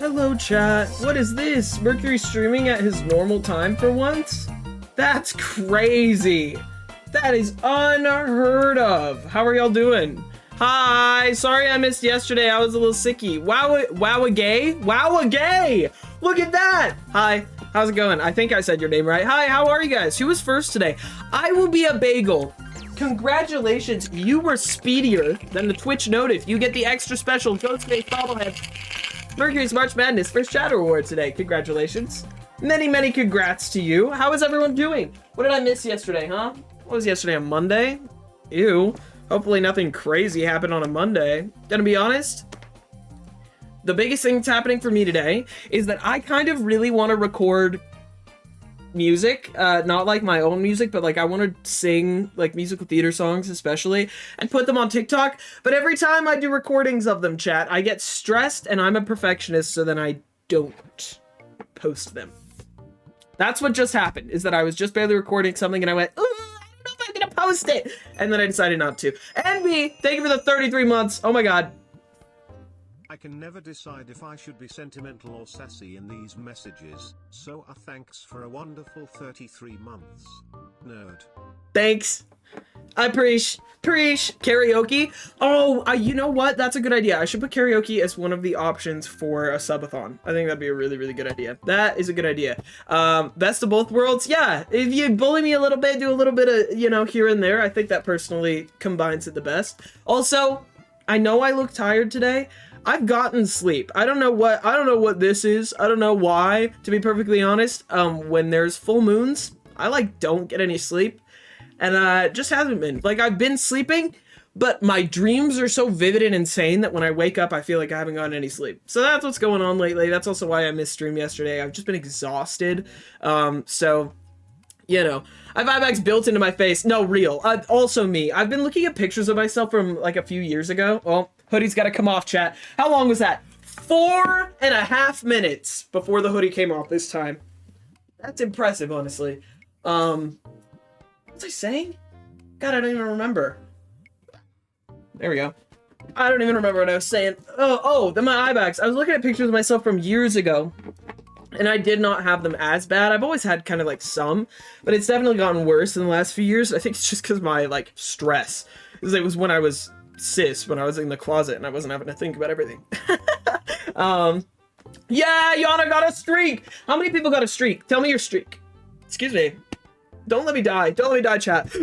Hello, chat. What is this? Mercury streaming at his normal time for once? That's crazy. That is unheard of. How are y'all doing? Hi. Sorry I missed yesterday. I was a little sicky. Wow-a-gay? Wow-a-gay! Look at that! Hi. How's it going? I think I said your name right. Hi, how are you guys? Who was first today? I will be a bagel. Congratulations, you were speedier than the Twitch notif. You get the extra special Ghostface bobblehead. Mercury's March Madness first Chatter Award today. Congratulations. Many, many congrats to you. How is everyone doing? What did I miss yesterday, huh? What was yesterday, a Monday? Ew. Hopefully nothing crazy happened on a Monday. Gonna be honest, the biggest thing that's happening for me today is that I kind of really want to record music, not like my own music, but like I want to sing like musical theater songs especially and put them on TikTok. But every time I do recordings of them, chat, I get stressed and I'm a perfectionist, so then I don't post them. That's what just happened, is that I was just barely recording something and I went, ooh, I don't know if I'm gonna post it, and then I decided not to. Envy, thank you for the 33 months. Oh my god. I can never decide if I should be sentimental or sassy in these messages, so thanks for a wonderful 33 months. Nerd. Thanks. I preach karaoke. Oh, you know what? That's a good idea. I should put karaoke as one of the options for a subathon. I think that'd be a really, really good idea. That is a good idea. Best of both worlds. Yeah, if you bully me a little bit, do a little bit of, you know, here and there, I think that personally combines it the best. Also, I know I look tired today. I've gotten sleep. I don't know what this is. I don't know why, to be perfectly honest. When there's full moons, I like don't get any sleep. And just hasn't been. Like, I've been sleeping, but my dreams are so vivid and insane that when I wake up, I feel like I haven't gotten any sleep. So that's what's going on lately. That's also why I missed stream yesterday. I've just been exhausted. So, you know, I have eye bags built into my face. No, real. Also me. I've been looking at pictures of myself from like a few years ago. Well, hoodie's got to come off, chat. How long was that? 4.5 minutes before the hoodie came off this time. That's impressive, honestly. What was I saying? God, I don't even remember. There we go. I don't even remember what I was saying. Then my eye bags. I was looking at pictures of myself from years ago, and I did not have them as bad. I've always had kind of like some, but it's definitely gotten worse in the last few years. I think it's just because my like stress. Because it was when I was cis, when I was in the closet and I wasn't having to think about everything. Yeah, Yana got a streak. How many people got a streak? Tell me your streak. Excuse me. Don't let me die. Don't let me die, chat. Tell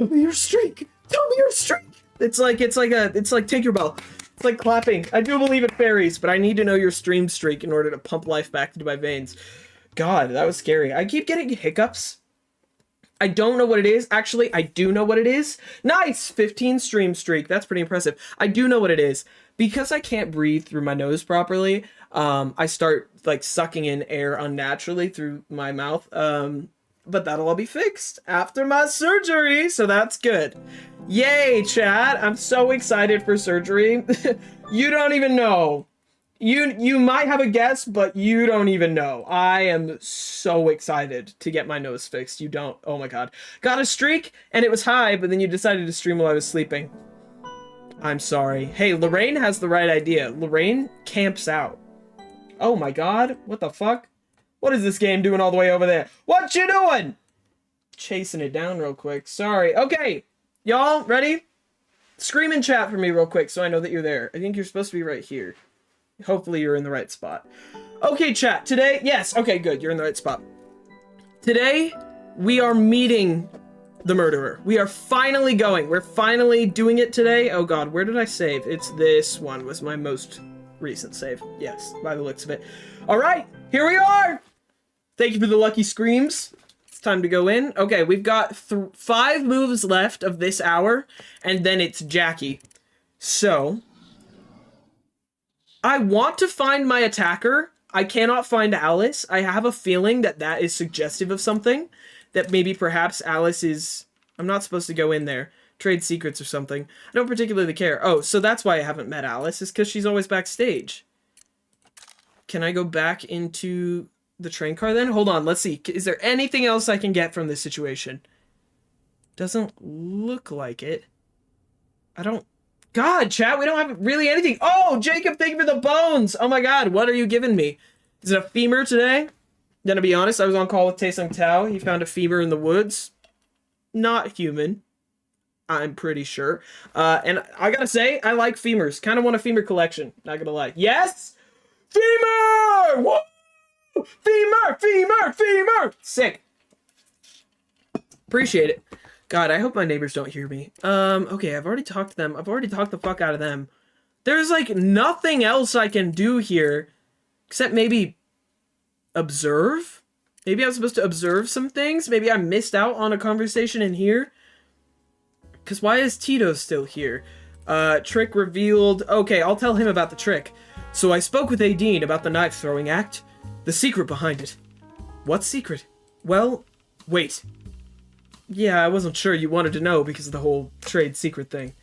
me your streak. Tell me your streak. It's like Tinkerbell. It's like clapping. I do believe in fairies, but I need to know your stream streak in order to pump life back into my veins. God, that was scary. I keep getting hiccups. I don't know what it is. Actually, I do know what it is. Nice! 15 stream streak. That's pretty impressive. I do know what it is. Because I can't breathe through my nose properly, I start like sucking in air unnaturally through my mouth. But that'll all be fixed after my surgery, so that's good. Yay, chat! I'm so excited for surgery. You don't even know. You might have a guess, but you don't even know. I am so excited to get my nose fixed. You don't. Oh my god. Got a streak, and it was high, but then you decided to stream while I was sleeping. I'm sorry. Hey, Lorraine has the right idea. Lorraine camps out. Oh my god. What the fuck? What is this game doing all the way over there? What you doing? Chasing it down real quick. Sorry. Okay. Y'all ready? Scream in chat for me real quick so I know that you're there. I think you're supposed to be right here. Hopefully you're in the right spot. Okay, chat. Today, yes. Okay, good. You're in the right spot. Today, we are meeting the murderer. We are finally going. We're finally doing it today. Oh god, where did I save? It's this one was my most recent save. Yes, by the looks of it. All right, here we are. Thank you for the lucky screams. It's time to go in. Okay, we've got 5 moves left of this hour, and then it's Jackie. So, I want to find my attacker. I cannot find Alice. I have a feeling that that is suggestive of something. That maybe perhaps Alice is... I'm not supposed to go in there. Trade secrets or something. I don't particularly care. Oh, so that's why I haven't met Alice, is because she's always backstage. Can I go back into the train car then? Hold on, let's see. Is there anything else I can get from this situation? Doesn't look like it. I don't God, chat, we don't have really anything. Oh, Jacob, thank you for the bones. Oh my God, what are you giving me? Is it a femur today? Gonna be honest, I was on call with Taesung Tao. He found a femur in the woods. Not human, I'm pretty sure. And I gotta say, I like femurs. Kind of want a femur collection, not gonna lie. Yes! Femur! Woo! Femur! Femur! Femur! Sick. Appreciate it. God, I hope my neighbors don't hear me. Okay, I've already talked to them. I've already talked the fuck out of them. There's, like, nothing else I can do here except maybe observe? Maybe I'm supposed to observe some things? Maybe I missed out on a conversation in here? Because why is Tito still here? Trick revealed... Okay, I'll tell him about the trick. So I spoke with Aideen about the knife-throwing act. The secret behind it. What secret? Well, wait. Yeah, I wasn't sure you wanted to know because of the whole trade secret thing.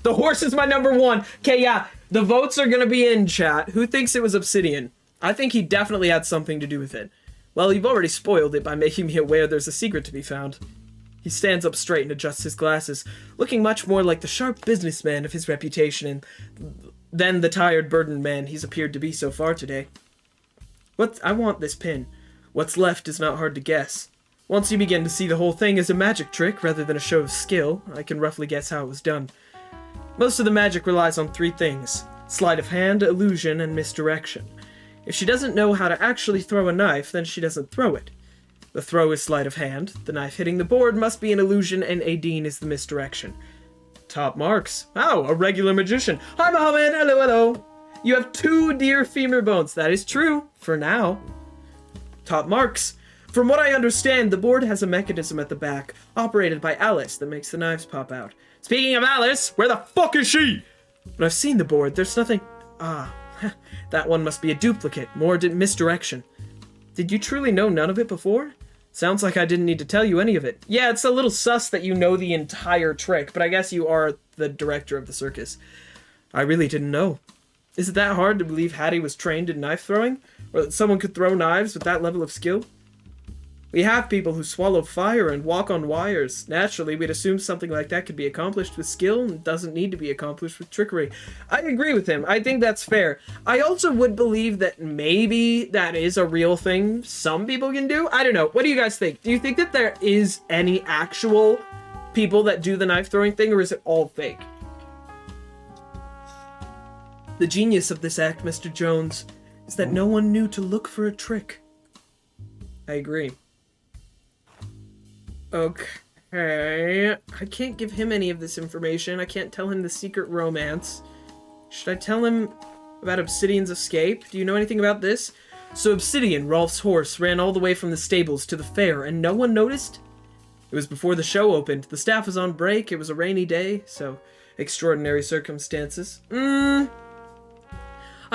The horse is my number one. Okay, yeah, the votes are gonna be in, chat. Who thinks it was Obsidian? I think he definitely had something to do with it. Well, you've already spoiled it by making me aware there's a secret to be found. He stands up straight and adjusts his glasses, looking much more like the sharp businessman of his reputation than the tired, burdened man he's appeared to be so far today. I want this pin. What's left is not hard to guess. Once you begin to see the whole thing as a magic trick rather than a show of skill, I can roughly guess how it was done. Most of the magic relies on three things: sleight of hand, illusion, and misdirection. If she doesn't know how to actually throw a knife, then she doesn't throw it. The throw is sleight of hand, the knife hitting the board must be an illusion, and Aideen is the misdirection. Top marks. Oh, a regular magician. Hi, Mohammed. Hello, hello. You have 2 deer femur bones. That is true, for now. Top marks. From what I understand, the board has a mechanism at the back, operated by Alice, that makes the knives pop out. Speaking of Alice, where the fuck is she? When I've seen the board, there's nothing... Ah, that one must be a duplicate, more misdirection. Did you truly know none of it before? Sounds like I didn't need to tell you any of it. Yeah, it's a little sus that you know the entire trick, but I guess you are the director of the circus. I really didn't know. Is it that hard to believe Hattie was trained in knife throwing? Or that someone could throw knives with that level of skill? We have people who swallow fire and walk on wires. Naturally, we'd assume something like that could be accomplished with skill and doesn't need to be accomplished with trickery. I agree with him. I think that's fair. I also would believe that maybe that is a real thing some people can do. I don't know. What do you guys think? Do you think that there is any actual people that do the knife throwing thing, or is it all fake? The genius of this act, Mr. Jones, is that no one knew to look for a trick. I agree. Okay, I can't give him any of this information. I can't tell him the secret romance. Should I tell him about Obsidian's escape? Do you know anything about this? So Obsidian, Rolf's horse, ran all the way from the stables to the fair, and no one noticed? It was before the show opened. The staff was on break. It was a rainy day, so extraordinary circumstances. I'm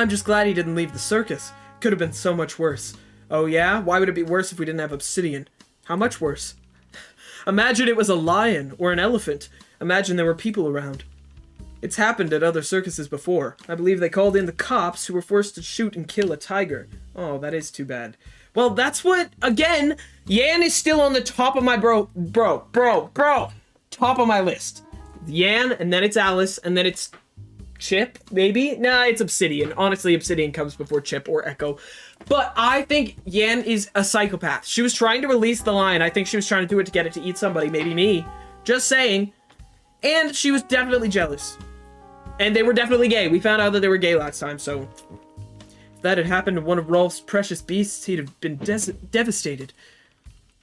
just glad he didn't leave the circus. Could have been so much worse. Oh yeah? Why would it be worse if we didn't have Obsidian? How much worse? Imagine it was a lion or an elephant. Imagine there were people around. It's happened at other circuses before. I believe they called in the cops who were forced to shoot and kill a tiger. Oh, that is too bad. Well, that's what, again, Yan is still on the top of my top of my list. Yan, and then it's Alice, and then it's Chip, maybe? Nah, it's Obsidian. Honestly, Obsidian comes before Chip or Echo. But I think Yan is a psychopath. She was trying to release the lion. I think she was trying to do it to get it to eat somebody, maybe me. Just saying. And she was definitely jealous. And they were definitely gay. We found out that they were gay last time, so... If that had happened to one of Rolf's precious beasts, he'd have been devastated.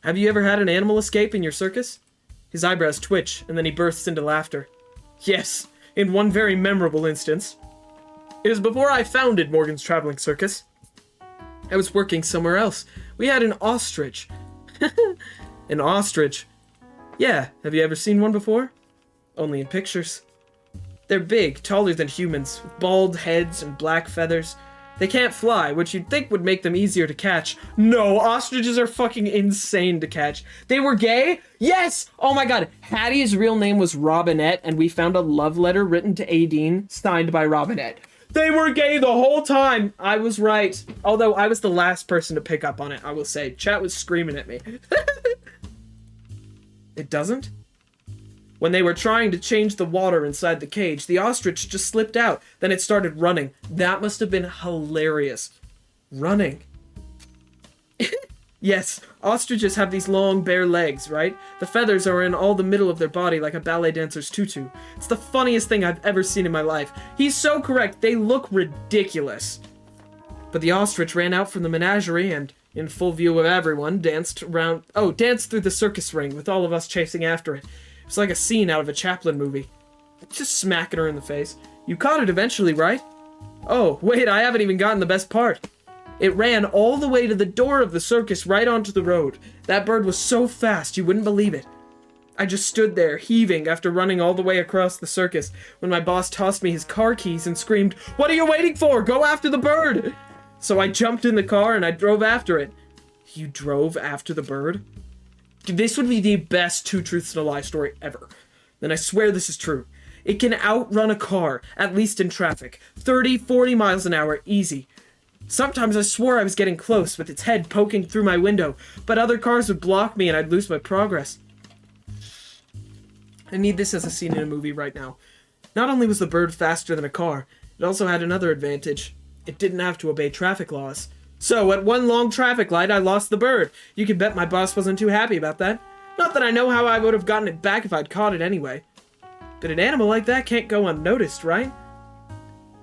Have you ever had an animal escape in your circus? His eyebrows twitch, and then he bursts into laughter. Yes, in one very memorable instance. It was before I founded Morgan's Traveling Circus. I was working somewhere else. We had an ostrich. An ostrich? Yeah, have you ever seen one before? Only in pictures. They're big, taller than humans, with bald heads and black feathers. They can't fly, which you'd think would make them easier to catch. No, ostriches are fucking insane to catch. They were gay? Yes! Oh my god, Hattie's real name was Robinette, and we found a love letter written to Aideen, signed by Robinette. They were gay the whole time! I was right. Although I was the last person to pick up on it, I will say. Chat was screaming at me. It doesn't? When they were trying to change the water inside the cage, the ostrich just slipped out. Then it started running. That must have been hilarious. Running. Yes, ostriches have these long, bare legs, right? The feathers are in all the middle of their body like a ballet dancer's tutu. It's the funniest thing I've ever seen in my life. He's so correct, they look ridiculous. But the ostrich ran out from the menagerie and, in full view of everyone, danced through the circus ring with all of us chasing after it. It was like a scene out of a Chaplin movie. Just smacking her in the face. You caught it eventually, right? Oh, wait, I haven't even gotten the best part. It ran all the way to the door of the circus right onto the road. That bird was so fast you wouldn't believe it. I just stood there, heaving after running all the way across the circus, when my boss tossed me his car keys and screamed, "What are you waiting for? Go after the bird!" So I jumped in the car and I drove after it. You drove after the bird? Dude, this would be the best Two Truths and a Lie story ever. And I swear this is true. It can outrun a car, at least in traffic. 30, 40 miles an hour, easy. Sometimes I swore I was getting close with its head poking through my window, but other cars would block me and I'd lose my progress. I need this as a scene in a movie right now. Not only was the bird faster than a car, it also had another advantage. It didn't have to obey traffic laws. So, at one long traffic light, I lost the bird. You can bet my boss wasn't too happy about that. Not that I know how I would have gotten it back if I'd caught it anyway. But an animal like that can't go unnoticed, right?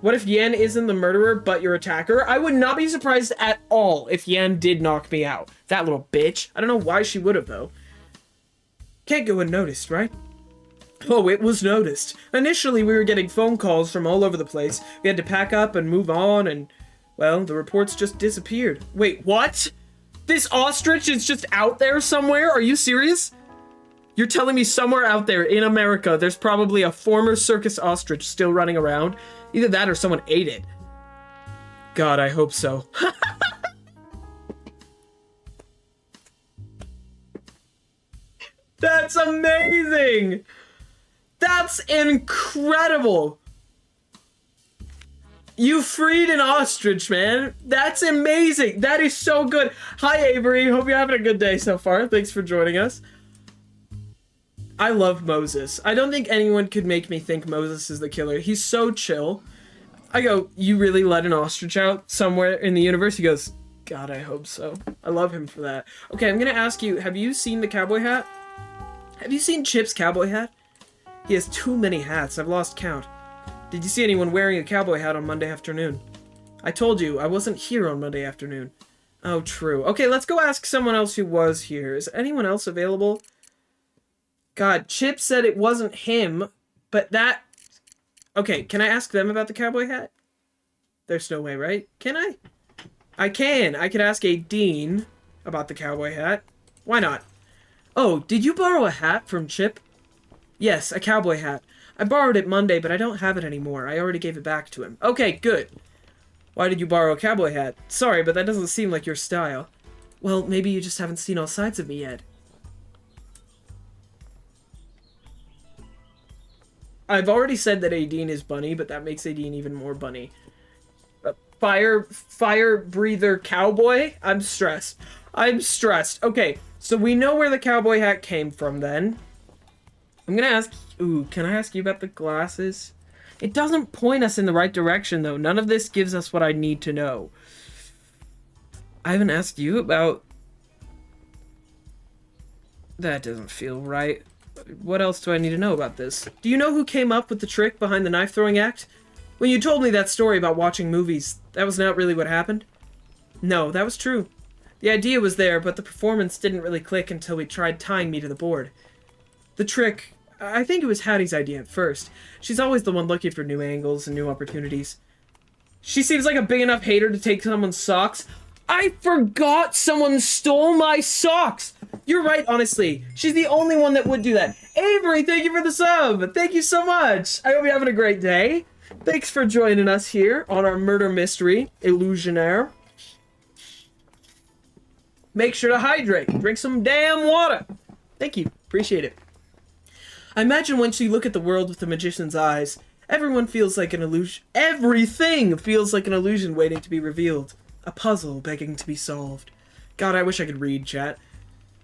What if Yan isn't the murderer, but your attacker? I would not be surprised at all if Yan did knock me out. That little bitch. I don't know why she would have, though. Can't go unnoticed, right? Oh, it was noticed. Initially, we were getting phone calls from all over the place. We had to pack up and move on, and, well, the reports just disappeared. Wait, what? This ostrich is just out there somewhere? Are you serious? You're telling me somewhere out there in America, there's probably a former circus ostrich still running around? Either that or someone ate it. God, I hope so. That's amazing! That's incredible! You freed an ostrich, man. That's amazing. That is so good. Hi, Avery. Hope you're having a good day so far. Thanks for joining us. I love Moses. I don't think anyone could make me think Moses is the killer. He's so chill. I go, you really let an ostrich out somewhere in the universe? He goes, God, I hope so. I love him for that. Okay, I'm gonna ask you, have you seen the cowboy hat? Have you seen Chip's cowboy hat? He has too many hats. I've lost count. Did you see anyone wearing a cowboy hat on Monday afternoon? I told you, I wasn't here on Monday afternoon. Oh, true. Okay, let's go ask someone else who was here. Is anyone else available? God, Chip said it wasn't him, but that... Okay, can I ask them about the cowboy hat? There's no way, right? Can I? I can. I could ask a dean about the cowboy hat. Why not? Oh, did you borrow a hat from Chip? Yes, a cowboy hat. I borrowed it Monday, but I don't have it anymore. I already gave it back to him. Okay, good. Why did you borrow a cowboy hat? Sorry, but that doesn't seem like your style. Well, maybe you just haven't seen all sides of me yet. I've already said that Aideen is bunny, but that makes Aideen even more bunny. Fire breather cowboy? I'm stressed. I'm stressed. Okay, so we know where the cowboy hat came from then. I'm gonna ask... Ooh, can I ask you about the glasses? It doesn't point us in the right direction, though. None of this gives us what I need to know. I haven't asked you about... That doesn't feel right. What else do I need to know about this? Do you know who came up with the trick behind the knife-throwing act? When you told me that story about watching movies, that was not really what happened? No, that was true. The idea was there, but the performance didn't really click until we tried tying me to the board. The trick... I think it was Hattie's idea at first. She's always the one looking for new angles and new opportunities. She seems like a big enough hater to take someone's socks. I forgot someone stole my socks! You're right, honestly. She's the only one that would do that. Avery, thank you for the sub! Thank you so much! I hope you're having a great day. Thanks for joining us here on our murder mystery, Illusionaire. Make sure to hydrate. Drink some damn water. Thank you. Appreciate it. I imagine once you look at the world with the magician's eyes, everyone feels like an illusion. Everything feels like an illusion waiting to be revealed. A puzzle begging to be solved. God, I wish I could read, chat.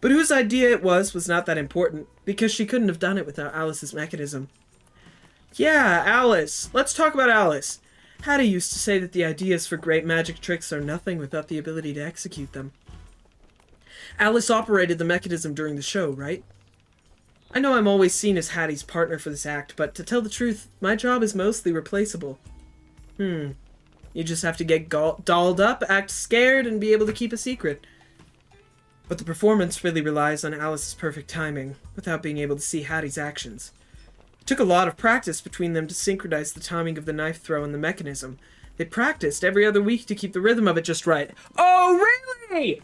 But whose idea it was not that important, because she couldn't have done it without Alice's mechanism. Yeah, Alice. Let's talk about Alice. Hattie used to say that the ideas for great magic tricks are nothing without the ability to execute them. Alice operated the mechanism during the show, right? I know I'm always seen as Hattie's partner for this act, but to tell the truth, my job is mostly replaceable. You just have to get dolled up, act scared, and be able to keep a secret. But the performance really relies on Alice's perfect timing, without being able to see Hattie's actions. It took a lot of practice between them to synchronize the timing of the knife throw and the mechanism. They practiced every other week to keep the rhythm of it just right. Oh, really?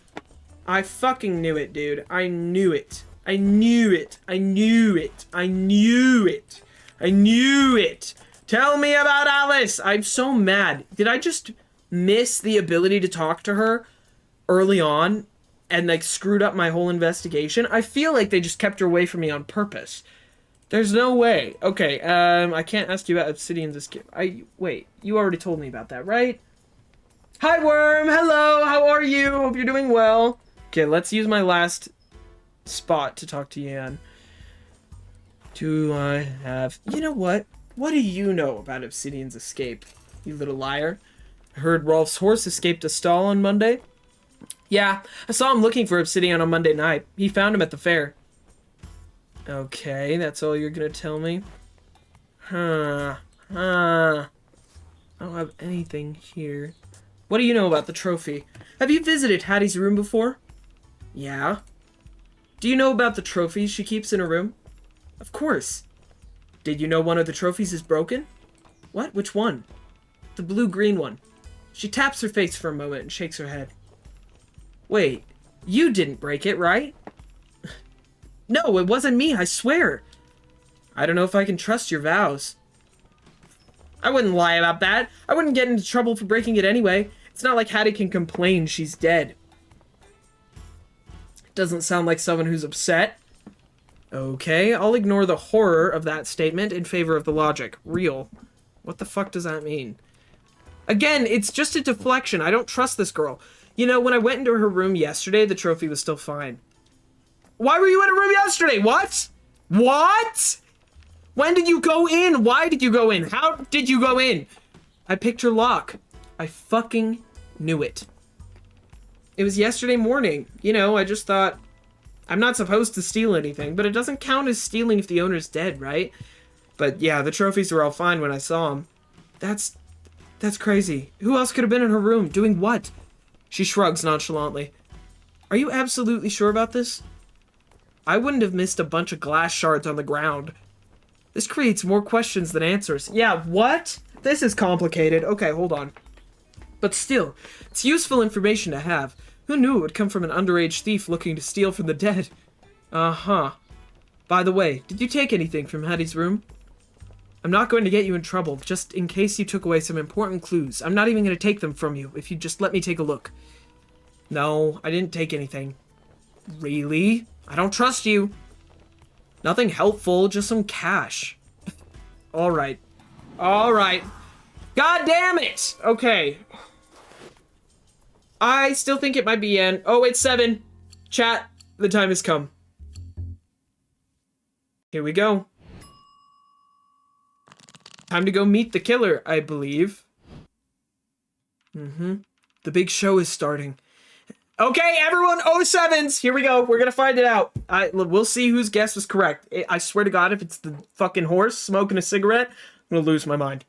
I fucking knew it, dude. I knew it. I knew it. I knew it. I knew it. I knew it. Tell me about Alice. I'm so mad. Did I just miss the ability to talk to her early on and like screwed up my whole investigation? I feel like they just kept her away from me on purpose. There's no way. Okay, I can't ask you about Obsidian's Escape. Wait, you already told me about that, right? Hi, Worm! Hello! How are you? Hope you're doing well. Okay, let's use my last spot to talk to Yan. Do I have... You know what? What do you know about Obsidian's Escape, you little liar? I heard Rolf's horse escaped a stall on Monday. Yeah, I saw him looking for Obsidian on Monday night. He found him at the fair. Okay, that's all you're gonna tell me? I don't have anything here. What do you know about the trophy? Have you visited Hattie's room before? Yeah. Do you know about the trophies she keeps in her room? Of course. Did you know one of the trophies is broken? What? Which one? The blue-green one. She taps her face for a moment and shakes her head. Wait, you didn't break it, right? No, it wasn't me, I swear. I don't know if I can trust your vows. I wouldn't lie about that. I wouldn't get into trouble for breaking it anyway. It's not like Hattie can complain she's dead. Doesn't sound like someone who's upset. Okay, I'll ignore the horror of that statement in favor of the logic. Real. What the fuck does that mean? Again, it's just a deflection. I don't trust this girl. You know, when I went into her room yesterday, the trophy was still fine. Why were you in her room yesterday? What? What? When did you go in? Why did you go in? How did you go in? I picked her lock. I fucking knew it. It was yesterday morning. You know, I just thought, I'm not supposed to steal anything, but it doesn't count as stealing if the owner's dead, right? But yeah, the trophies were all fine when I saw them. That's crazy. Who else could have been in her room? Doing what? She shrugs nonchalantly. Are you absolutely sure about this? I wouldn't have missed a bunch of glass shards on the ground. This creates more questions than answers. Yeah, what? This is complicated. Okay, hold on. But still, it's useful information to have. Who knew it would come from an underage thief looking to steal from the dead? Uh-huh. By the way, did you take anything from Hattie's room? I'm not going to get you in trouble, just in case you took away some important clues. I'm not even going to take them from you, if you just let me take a look. No, I didn't take anything. Really? I don't trust you. Nothing helpful, just some cash. Alright. Alright. God damn it! Okay. I still think it might be Yan. Oh, it's 7. Chat, the time has come. Here we go. Time to go meet the killer, I believe. The big show is starting. Okay, everyone, 07s. Here we go. We're gonna find it out. We'll see whose guess was correct. I swear to God, if it's the fucking horse smoking a cigarette, I'm gonna lose my mind.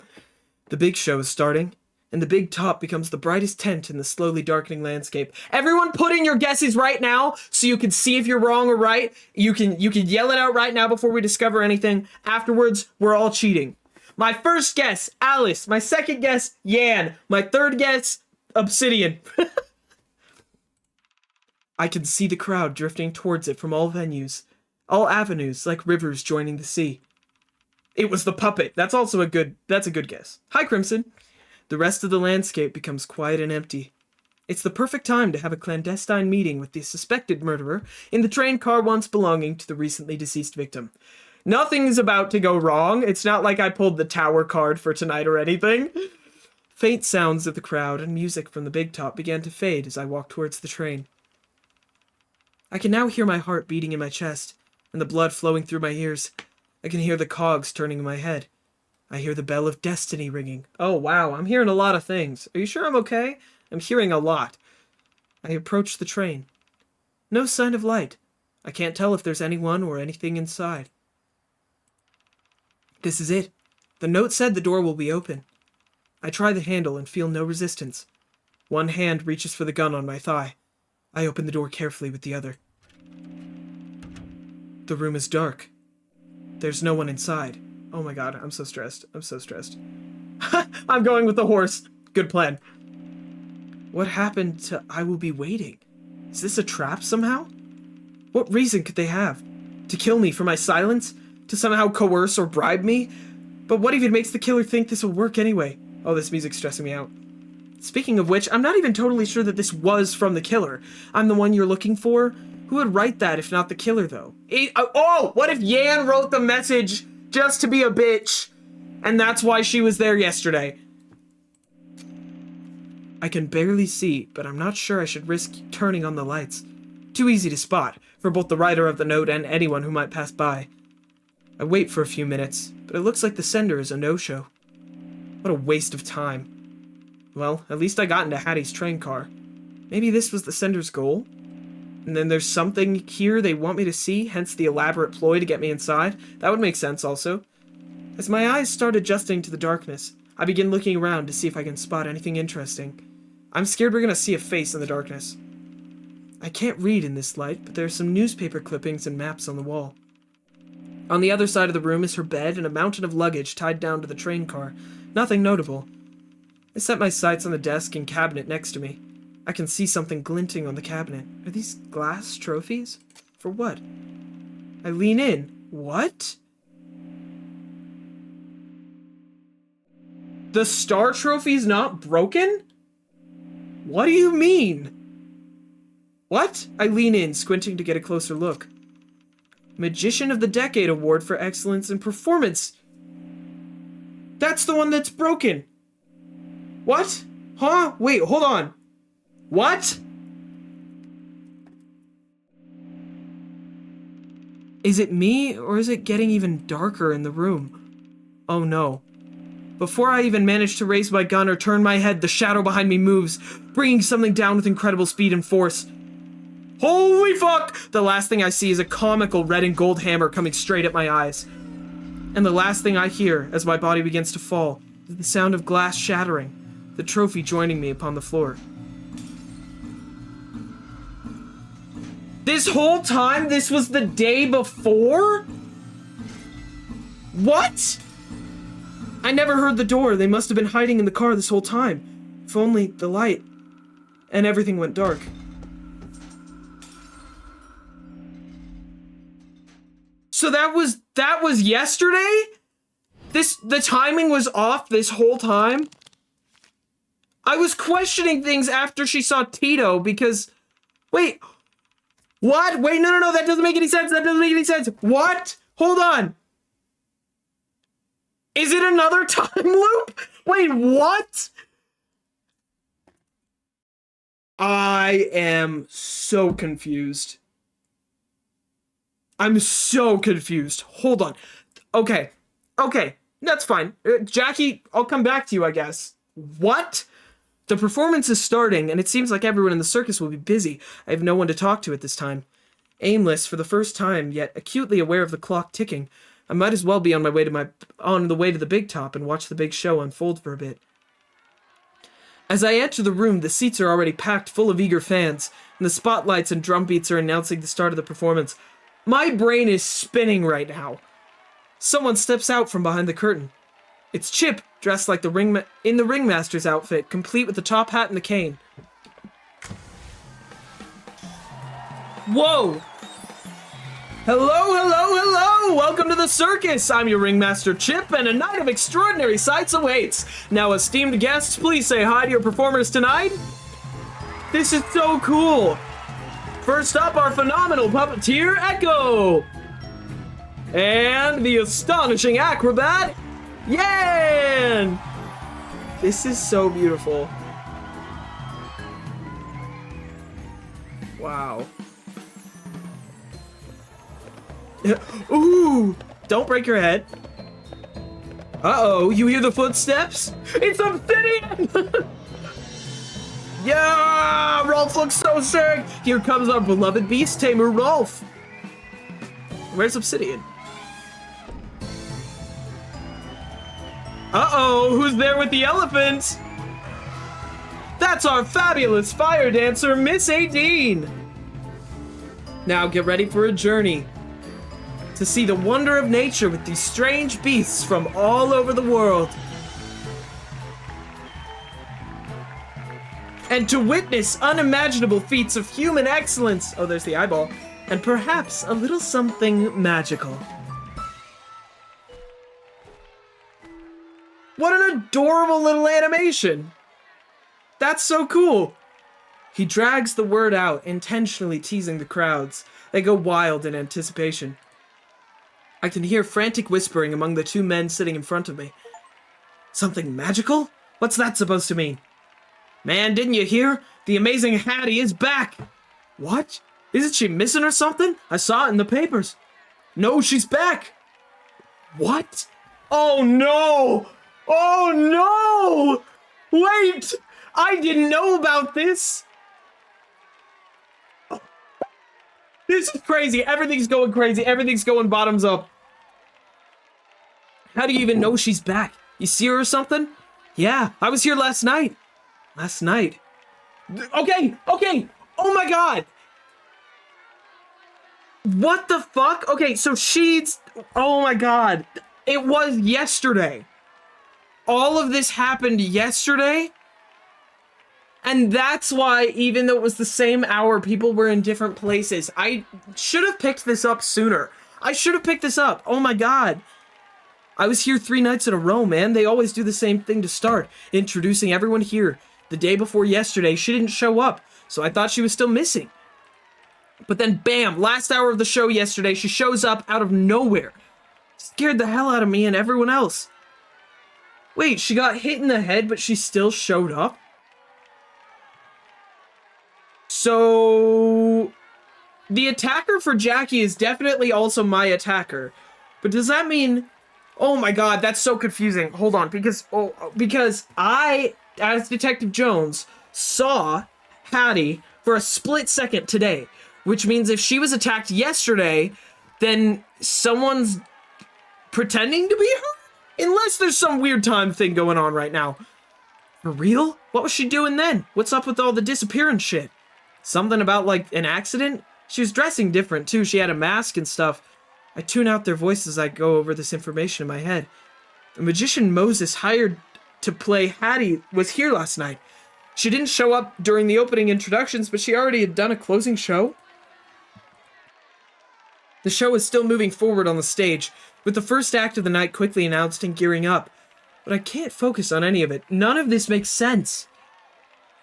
The big show is starting, and the big top becomes the brightest tent in the slowly darkening landscape. Everyone put in your guesses right now so you can see if you're wrong or right. You can yell it out right now before we discover anything. Afterwards, we're all cheating. My first guess, Alice. My second guess, Yan. My third guess, Obsidian. I can see the crowd drifting towards it from all venues. All avenues, like rivers joining the sea. It was the puppet. That's a good guess. Hi, Crimson. The rest of the landscape becomes quiet and empty. It's the perfect time to have a clandestine meeting with the suspected murderer in the train car once belonging to the recently deceased victim. Nothing's about to go wrong. It's not like I pulled the tower card for tonight or anything. Faint sounds of the crowd and music from the big top began to fade as I walked towards the train. I can now hear my heart beating in my chest, and the blood flowing through my ears. I can hear the cogs turning in my head. I hear the bell of destiny ringing. Oh, wow, I'm hearing a lot of things. Are you sure I'm okay? I'm hearing a lot. I approach the train. No sign of light. I can't tell if there's anyone or anything inside. This is it. The note said the door will be open. I try the handle and feel no resistance. One hand reaches for the gun on my thigh. I open the door carefully with the other. The room is dark. There's no one inside. Oh my god, I'm so stressed. I'm so stressed. I'm going with the horse. Good plan. What happened to I will be waiting? Is this a trap somehow? What reason could they have? To kill me for my silence? To somehow coerce or bribe me? But what even makes the killer think this will work anyway? Oh, this music's stressing me out. Speaking of which, I'm not even totally sure that this was from the killer. I'm the one you're looking for? Who would write that if not the killer, though? Oh, what if Yan wrote the message just to be a bitch? And that's why she was there yesterday. I can barely see, but I'm not sure I should risk turning on the lights. Too easy to spot, for both the writer of the note and anyone who might pass by. I wait for a few minutes, but it looks like the sender is a no-show. What a waste of time. Well, at least I got into Hattie's train car. Maybe this was the sender's goal? And then there's something here they want me to see, hence the elaborate ploy to get me inside? That would make sense also. As my eyes start adjusting to the darkness, I begin looking around to see if I can spot anything interesting. I'm scared we're gonna see a face in the darkness. I can't read in this light, but there are some newspaper clippings and maps on the wall. On the other side of the room is her bed and a mountain of luggage tied down to the train car. Nothing notable. I set my sights on the desk and cabinet next to me. I can see something glinting on the cabinet. Are these glass trophies? For what? I lean in. What? The star trophy's not broken? What do you mean? What? I lean in, squinting to get a closer look. Magician of the Decade Award for Excellence in Performance. That's the one that's broken. What? Huh? Wait, hold on. What? Is it me, or is it getting even darker in the room? Oh no. Before I even manage to raise my gun or turn my head, the shadow behind me moves, bringing something down with incredible speed and force. Holy fuck! The last thing I see is a comical red and gold hammer coming straight at my eyes. And the last thing I hear, as my body begins to fall, is the sound of glass shattering, the trophy joining me upon the floor. This whole time, this was the day before? What? I never heard the door. They must have been hiding in the car this whole time. If only the light. And everything went dark. So that was yesterday? The timing was off this whole time? I was questioning things after she saw Tito because... Wait. What? Wait, no, that doesn't make any sense. That doesn't make any sense. What? Hold on. Is it another time loop? Wait, what? I am so confused. I'm so confused. Hold on. Okay, that's fine. Jackie, I'll come back to you, I guess. What? The performance is starting, and it seems like everyone in the circus will be busy. I have no one to talk to at this time. Aimless for the first time, yet acutely aware of the clock ticking, I might as well be on the way to the big top and watch the big show unfold for a bit. As I enter the room, the seats are already packed full of eager fans, and the spotlights and drum beats are announcing the start of the performance. My brain is spinning right now. Someone steps out from behind the curtain. It's Chip, dressed like in the ringmaster's outfit, complete with the top hat and the cane. Whoa! Hello! Welcome to the circus! I'm your ringmaster Chip, and a night of extraordinary sights awaits. Now, esteemed guests, please say hi to your performers tonight. This is so cool! First up, our phenomenal puppeteer, Echo! And the astonishing acrobat, Yan! This is so beautiful. Wow. Ooh! Don't break your head. Uh-oh, you hear the footsteps? It's Obsidian! Yeah! Rolf looks so sick! Here comes our beloved beast tamer, Rolf! Where's Obsidian? Uh-oh, who's there with the elephant? That's our fabulous fire dancer, Miss Aideen! Now get ready for a journey to see the wonder of nature with these strange beasts from all over the world. And to witness unimaginable feats of human excellence. Oh, there's the eyeball. And perhaps a little something magical. What an adorable little animation. That's so cool. He drags the word out, intentionally teasing the crowds. They go wild in anticipation. I can hear frantic whispering among the two men sitting in front of me. Something magical? What's that supposed to mean? Man, didn't you hear? The amazing Hattie is back! What? Isn't she missing or something? I saw it in the papers. No, she's back! What? Oh no! Oh no! Wait! I didn't know about this! This is crazy. Everything's going crazy. Everything's going bottoms up. How do you even know she's back? You see her or something? Yeah, I was here last night. Last night? Okay. Oh my god. What the fuck? Okay, so she's... Oh my god. It was yesterday. All of this happened yesterday? And that's why, even though it was the same hour, people were in different places. I should have picked this up sooner. I should have picked this up. Oh my god. I was here 3 nights in a row, man. They always do the same thing to start. Introducing everyone here. The day before yesterday, she didn't show up, so I thought she was still missing. But then, bam, last hour of the show yesterday, she shows up out of nowhere. Scared the hell out of me and everyone else. Wait, she got hit in the head, but she still showed up? So... the attacker for Jackie is definitely also my attacker. But does that mean... Oh my god, that's so confusing. Hold on, because I, as Detective Jones, saw Hattie for a split second today. Which means if she was attacked yesterday, then someone's pretending to be her? Unless there's some weird time thing going on right now. For real? What was she doing then? What's up with all the disappearance shit? Something about, like, an accident? She was dressing different, too. She had a mask and stuff. I tune out their voices as I go over this information in my head. The magician Moses hired to play Hattie was here last night. She didn't show up during the opening introductions, but she already had done a closing show. The show is still moving forward on the stage, with the first act of the night quickly announced and gearing up. But I can't focus on any of it. None of this makes sense.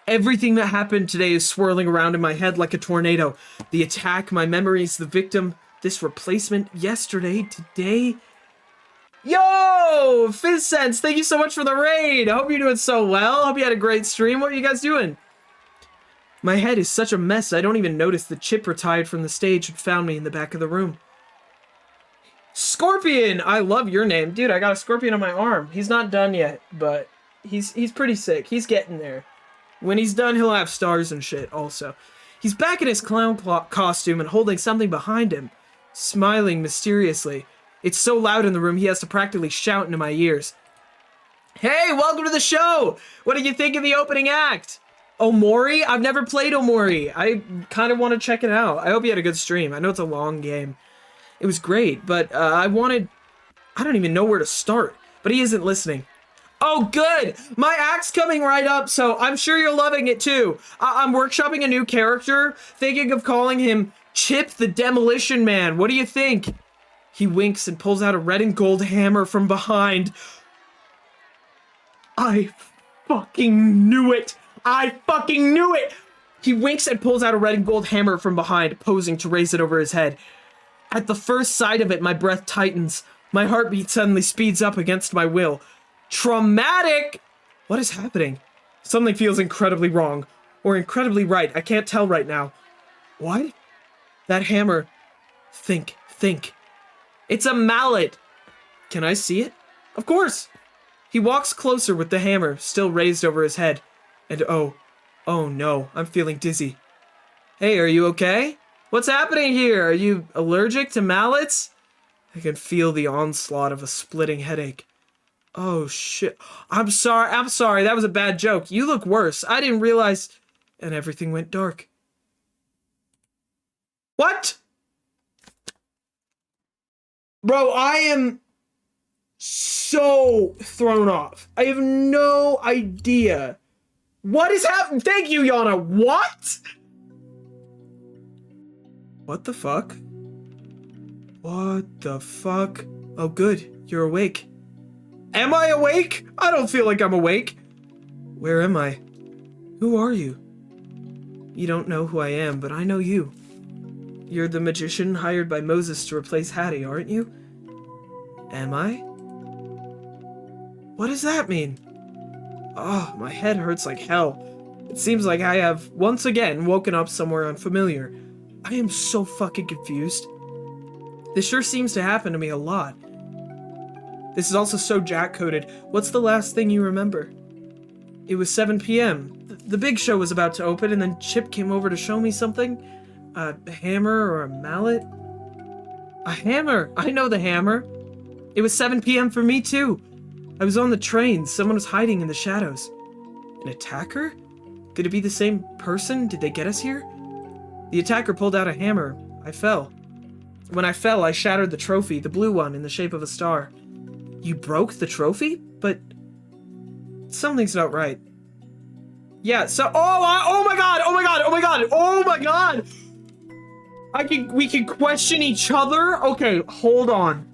Everything that happened today is swirling around in my head like a tornado. The attack, my memories, the victim, this replacement, yesterday, today. Yo! FizzSense, thank you so much for the raid! I hope you're doing so well. I hope you had a great stream. What are you guys doing? My head is such a mess, I don't even notice the chip retired from the stage and found me in the back of the room. Scorpion! I love your name. Dude, I got a scorpion on my arm. He's not done yet, but he's pretty sick. He's getting there. When he's done, he'll have stars and shit also. He's back in his clown costume and holding something behind him, smiling mysteriously. It's so loud in the room he has to practically shout into my ears. Hey, welcome to the show! What did you think of the opening act? Omori? I've never played Omori. I kind of want to check it out. I hope you had a good stream. I know it's a long game. It was great, but I don't even know where to start. But he isn't listening. Oh, good! My act's coming right up, so I'm sure you're loving it too. I'm workshopping a new character, thinking of calling him Chip the Demolition Man. What do you think? He winks and pulls out a red and gold hammer from behind. I fucking knew it! I fucking knew it! He winks and pulls out a red and gold hammer from behind, posing to raise it over his head. At the first sight of it, my breath tightens. My heartbeat suddenly speeds up against my will. Traumatic! What is happening? Something feels incredibly wrong. Or incredibly right. I can't tell right now. What? That hammer. Think. It's a mallet. Can I see it? Of course. He walks closer with the hammer still raised over his head. And oh no, I'm feeling dizzy. Hey, are you okay? What's happening here? Are you allergic to mallets? I can feel the onslaught of a splitting headache. Oh shit. I'm sorry, that was a bad joke. You look worse. I didn't realize... And everything went dark. What? Bro, I am so thrown off. I have no idea. What is happening? Thank you, Yana. What? What the fuck? What the fuck? Oh, good. You're awake. Am I awake? I don't feel like I'm awake. Where am I? Who are you? You don't know who I am, but I know you. You're the magician hired by Moses to replace Hattie, aren't you? Am I? What does that mean? Oh, my head hurts like hell. It seems like I have, once again, woken up somewhere unfamiliar. I am so fucking confused. This sure seems to happen to me a lot. This is also so jack-coded. What's the last thing you remember? It was 7 p.m. The big show was about to open, and then Chip came over to show me something. A hammer or a mallet? A hammer! I know the hammer. It was 7 p.m. for me, too. I was on the train. Someone was hiding in the shadows. An attacker? Could it be the same person? Did they get us here? The attacker pulled out a hammer. I fell. When I fell, I shattered the trophy, the blue one in the shape of a star. You broke the trophy? But something's not right. Yeah, so oh my god! We can question each other? Okay, hold on.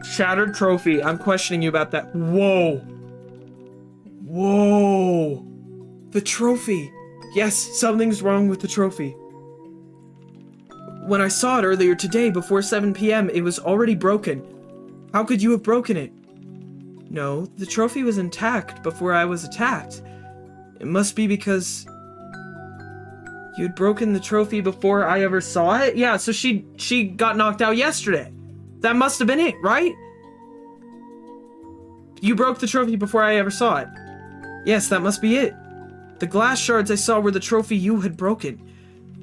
Shattered trophy. I'm questioning you about that. Whoa. The trophy. Yes, something's wrong with the trophy. When I saw it earlier today before 7 p.m., it was already broken. How could you have broken it? No, the trophy was intact before I was attacked. It must be because you'd broken the trophy before I ever saw it? Yeah, so she got knocked out yesterday. That must have been it, right? You broke the trophy before I ever saw it. Yes, that must be it. The glass shards I saw were the trophy you had broken,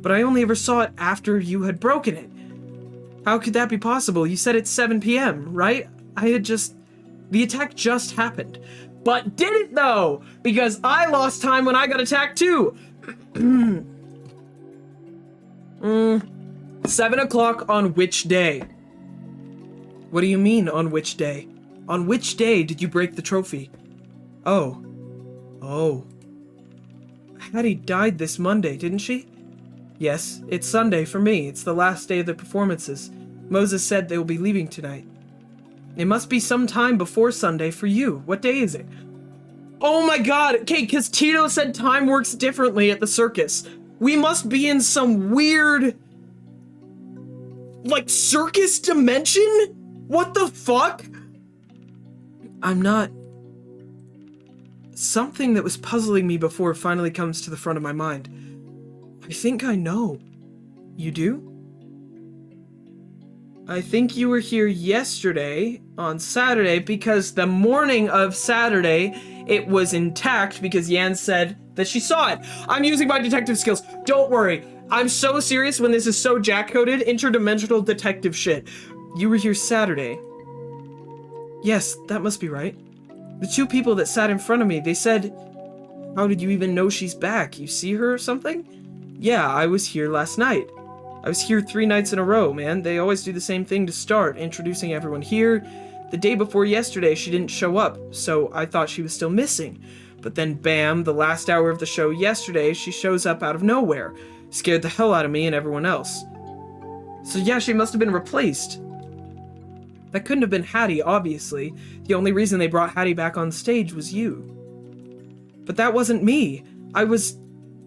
but I only ever saw it after you had broken it. How could that be possible? You said it's 7 p.m., right? The attack just happened. But did it though? Because I lost time when I got attacked too. 7 o'clock on which day? What do you mean, on which day? On which day did you break the trophy? Oh. Hattie died this Monday, didn't she? Yes, it's Sunday for me. It's the last day of the performances. Moses said they will be leaving tonight. It must be some time before Sunday for you. What day is it? Oh my god! Okay, because Tito said time works differently at the circus. We must be in some weird... like, circus dimension? What the fuck? I'm not... Something that was puzzling me before finally comes to the front of my mind. I think I know. You do? I think you were here yesterday, on Saturday, because the morning of Saturday, it was intact because Yan said that she saw it. I'm using my detective skills. Don't worry. I'm so serious when this is so jack-coded, interdimensional detective shit. You were here Saturday. Yes, that must be right. The two people that sat in front of me, they said, how did you even know she's back? You see her or something? Yeah, I was here last night. I was here 3 nights in a row, man. They always do the same thing to start, introducing everyone here. The day before yesterday, she didn't show up, so I thought she was still missing. But then bam, the last hour of the show yesterday, she shows up out of nowhere. Scared the hell out of me and everyone else. So yeah, she must have been replaced. That couldn't have been Hattie, obviously. The only reason they brought Hattie back on stage was you. But that wasn't me.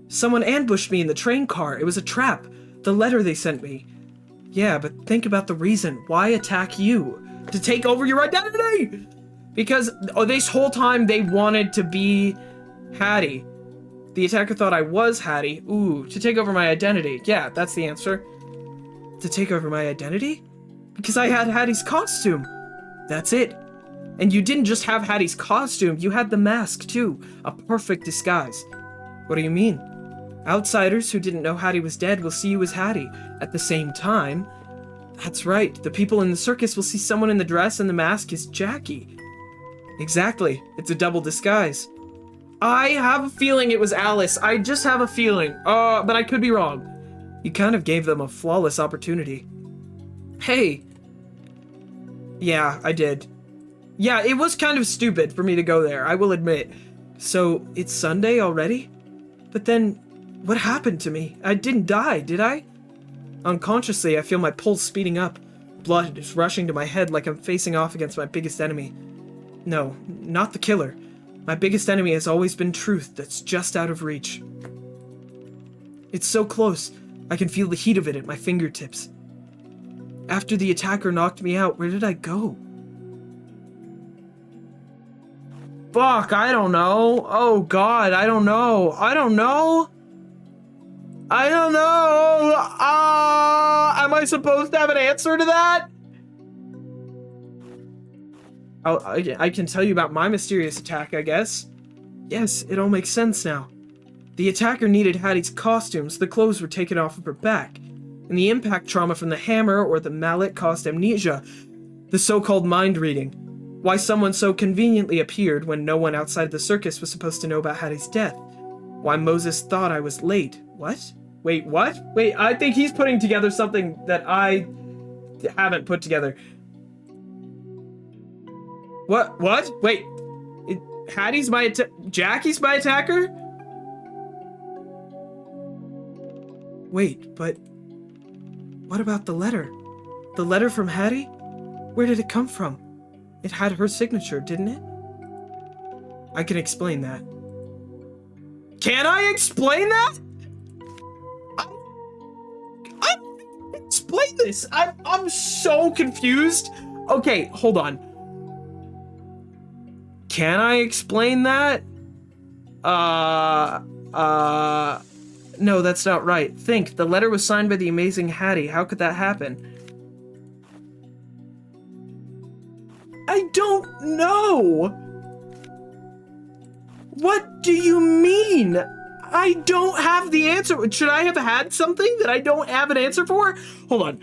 Someone ambushed me in the train car. It was a trap. The letter they sent me. Yeah, but think about the reason. Why attack you? To take over your identity! Because this whole time they wanted to be Hattie. The attacker thought I was Hattie. Ooh, to take over my identity. Yeah, that's the answer. To take over my identity? Because I had Hattie's costume. That's it. And you didn't just have Hattie's costume, you had the mask too. A perfect disguise. What do you mean? Outsiders who didn't know Hattie was dead will see you as Hattie. At the same time, that's right, the people in the circus will see someone in the dress and the mask is Jackie. Exactly, it's a double disguise. I have a feeling it was Alice. I just have a feeling. But I could be wrong. You kind of gave them a flawless opportunity. Hey. Yeah, I did. Yeah, it was kind of stupid for me to go there, I will admit. So, it's Sunday already? But then, what happened to me? I didn't die, did I? Unconsciously, I feel my pulse speeding up. Blood is rushing to my head like I'm facing off against my biggest enemy. No, not the killer. My biggest enemy has always been truth that's just out of reach. It's so close, I can feel the heat of it at my fingertips. After the attacker knocked me out, where did I go? Fuck, I don't know. Oh god, I don't know. I don't know. Am I supposed to have an answer to that? I can tell you about my mysterious attack, I guess. Yes, it all makes sense now. The attacker needed Hattie's costumes, the clothes were taken off of her back, and the impact trauma from the hammer or the mallet caused amnesia, the so-called mind reading. Why someone so conveniently appeared when no one outside the circus was supposed to know about Hattie's death. Why Moses thought I was late. What? Wait, what? Wait, I think he's putting together something that I haven't put together. What? Wait. Hattie's my Jackie's my attacker? Wait, but what about the letter? The letter from Hattie? Where did it come from? It had her signature, didn't it? I can explain that. Can I explain that? I explain this. I'm so confused. Okay, hold on. Can I explain that? No, that's not right. Think, the letter was signed by the amazing Hattie. How could that happen? I don't know. What do you mean? I don't have the answer. Should I have had something that I don't have an answer for? Hold on.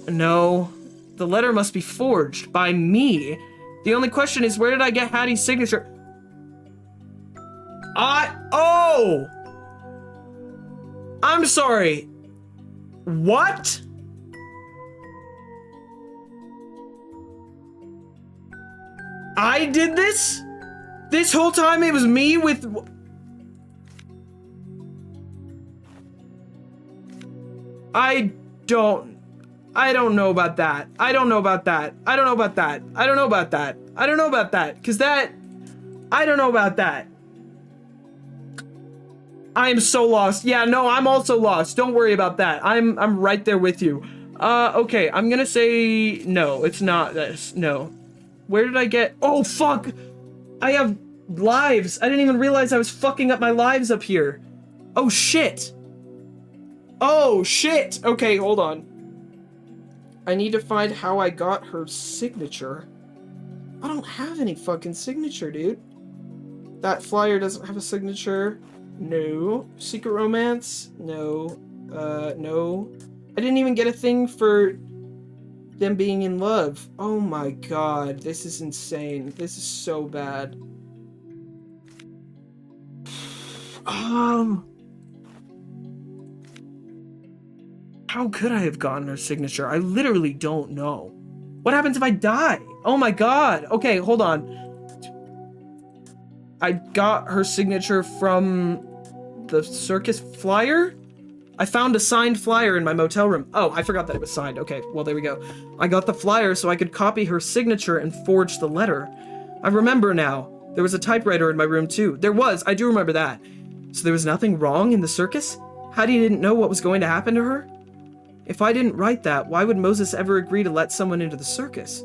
No. The letter must be forged by me. The only question is, where did I get Hattie's signature? Oh! I'm sorry. What? I did this? This whole time it was me with... I don't know about that. I don't know about that. I don't know about that. I don't know about that. I don't know about that. Because that... I don't know about that. I am so lost. Yeah, no, I'm also lost. Don't worry about that. I'm right there with you. Okay, I'm gonna say no. It's not this. No. Where did I get... Oh, fuck! I have lives. I didn't even realize I was fucking up my lives up here. Oh, shit. Oh, shit. Okay, hold on. I need to find how I got her signature. I don't have any fucking signature, dude. That flyer doesn't have a signature. No. Secret romance? No. No. I didn't even get a thing for them being in love. Oh my god. This is insane. This is so bad. How could I have gotten her signature? I literally don't know. What happens if I die? Oh my god. Okay, hold on. I got her signature from the circus flyer? I found a signed flyer in my motel room. Oh, I forgot that it was signed. Okay, well, there we go. I got the flyer so I could copy her signature and forge the letter. I remember now. There was a typewriter in my room too. There was, I do remember that. So there was nothing wrong in the circus? Hattie didn't know what was going to happen to her? If I didn't write that, why would Moses ever agree to let someone into the circus?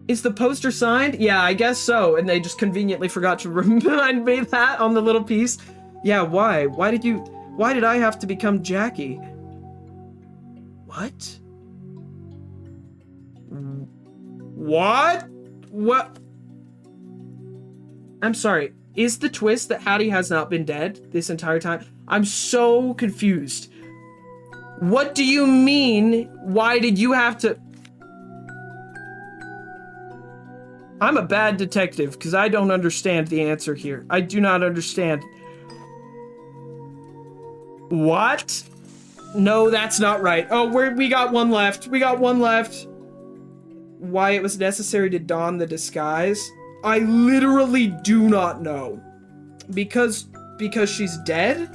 Is the poster signed? Yeah, I guess so. And they just conveniently forgot to remind me that on the little piece. Yeah, why? Why did I have to become Jackie? What? What? What? I'm sorry. Is the twist that Hattie has not been dead this entire time? I'm so confused. What do you mean? Why did you have to... I'm a bad detective because I don't understand the answer here. I do not understand. What? No, that's not right. Oh, we got one left. We got one left. Why it was necessary to don the disguise? I literally do not know. Because she's dead?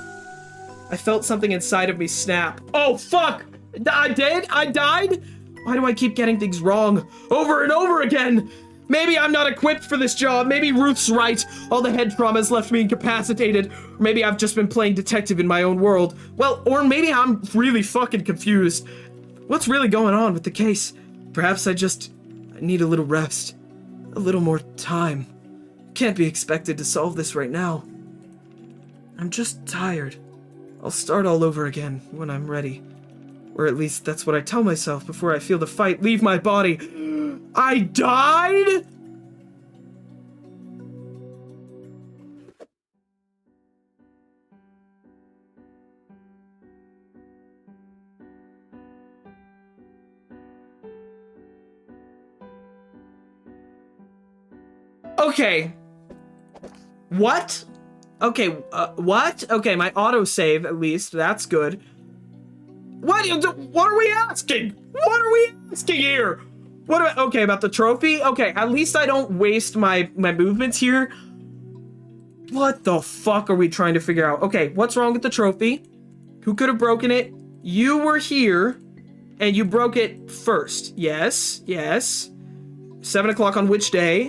I felt something inside of me snap. Oh, fuck! I did? I died? Why do I keep getting things wrong over and over again? Maybe I'm not equipped for this job. Maybe Ruth's right. All the head trauma's left me incapacitated. Or maybe I've just been playing detective in my own world. Well, or maybe I'm really fucking confused. What's really going on with the case? Perhaps I need a little rest. A little more time. Can't be expected to solve this right now. I'm just tired. I'll start all over again when I'm ready. Or at least that's what I tell myself before I feel the fight leave my body. I died? Okay. What? Okay, what? Okay, my autosave, at least. That's good. What are we asking? What are we asking here? Okay, about the trophy? Okay, at least I don't waste my movements here. What the fuck are we trying to figure out? Okay, what's wrong with the trophy? Who could have broken it? You were here, and you broke it first. Yes, yes. 7 o'clock on which day?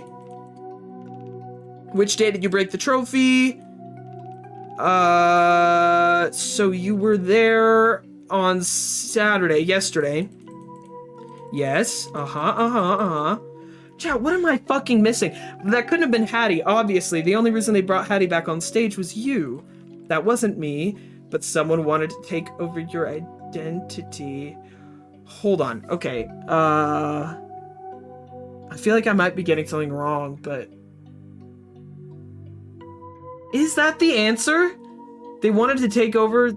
Which day did you break the trophy? So you were there on Saturday, yesterday. Yes, Chat, what am I fucking missing? That couldn't have been Hattie, obviously. The only reason they brought Hattie back on stage was you. That wasn't me, but someone wanted to take over your identity. Hold on, okay, I feel like I might be getting something wrong, but... Is that the answer? They wanted to take over...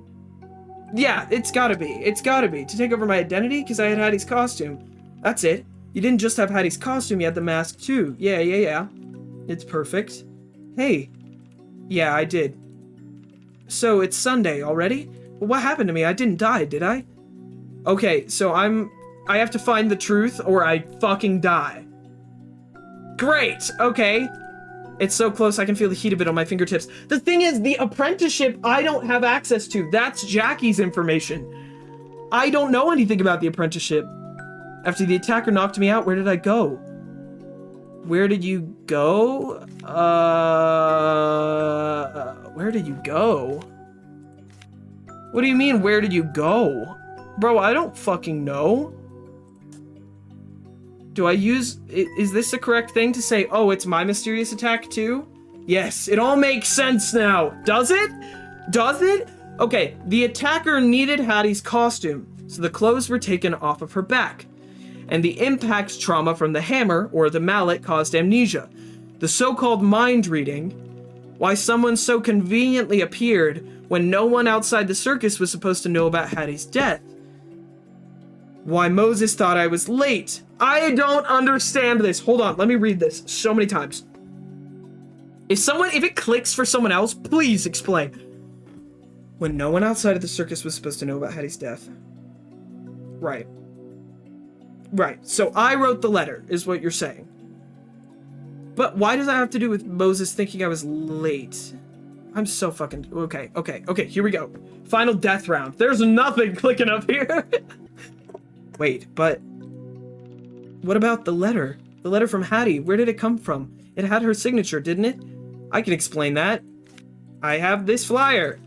Yeah, it's gotta be. It's gotta be. To take over my identity? Because I had Hattie's costume. That's it. You didn't just have Hattie's costume, you had the mask too. Yeah. It's perfect. Hey. Yeah, I did. So, it's Sunday already? Well, what happened to me? I didn't die, did I? Okay, so I have to find the truth or I fucking die. Great! Okay. It's so close I can feel the heat of it on my fingertips. The thing is, the apprenticeship I don't have access to. That's Jackie's information. I don't know anything about the apprenticeship. After the attacker knocked me out, where did I go? Where did you go? Where did you go? What do you mean, where did you go? Bro, I don't fucking know. Do I use... Is this the correct thing to say, oh, it's my mysterious attack too? Yes, it all makes sense now. Does it? Does it? Okay, the attacker needed Hattie's costume, so the clothes were taken off of her back. And the impact trauma from the hammer, or the mallet, caused amnesia. The so-called mind reading, why someone so conveniently appeared when no one outside the circus was supposed to know about Hattie's death. Why Moses thought I was late. I don't understand this. Hold on, let me read this so many times. If it clicks for someone else, please explain. When no one outside of the circus was supposed to know about Hattie's death. Right. Right, so I wrote the letter, is what you're saying. But why does that have to do with Moses thinking I was late? I'm so fucking... Okay, here we go. Final death round. There's nothing clicking up here. Wait, but... What about the letter? The letter from Hattie, where did it come from? It had her signature, didn't it? I can explain that. I have this flyer.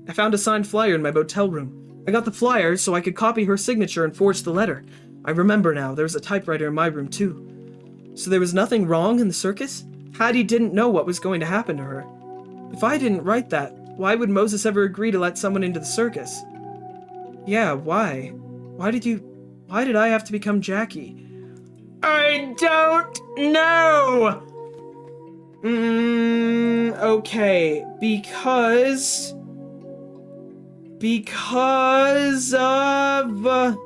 I found a signed flyer in my motel room. I got the flyer so I could copy her signature and forge the letter. I remember now, there's a typewriter in my room too. So there was nothing wrong in the circus? Hattie didn't know what was going to happen to her. If I didn't write that, why would Moses ever agree to let someone into the circus? Yeah, why? Why did I have to become Jackie? I don't know! Okay, because of...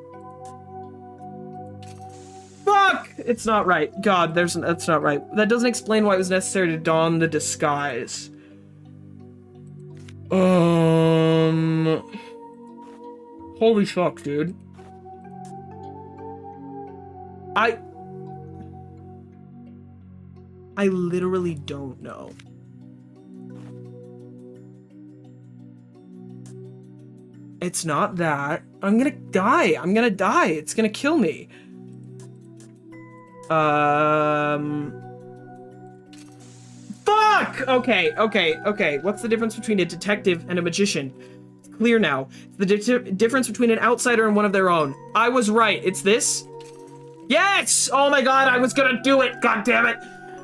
Fuck! It's not right. God, that's not right. That doesn't explain why it was necessary to don the disguise. Holy fuck, dude. I literally don't know. It's not that. I'm gonna die. I'm gonna die. It's gonna kill me. Fuck! Okay. What's the difference between a detective and a magician? It's clear now. It's the difference between an outsider and one of their own. I was right. It's this? Yes! Oh my god, I was gonna do it! God damn it!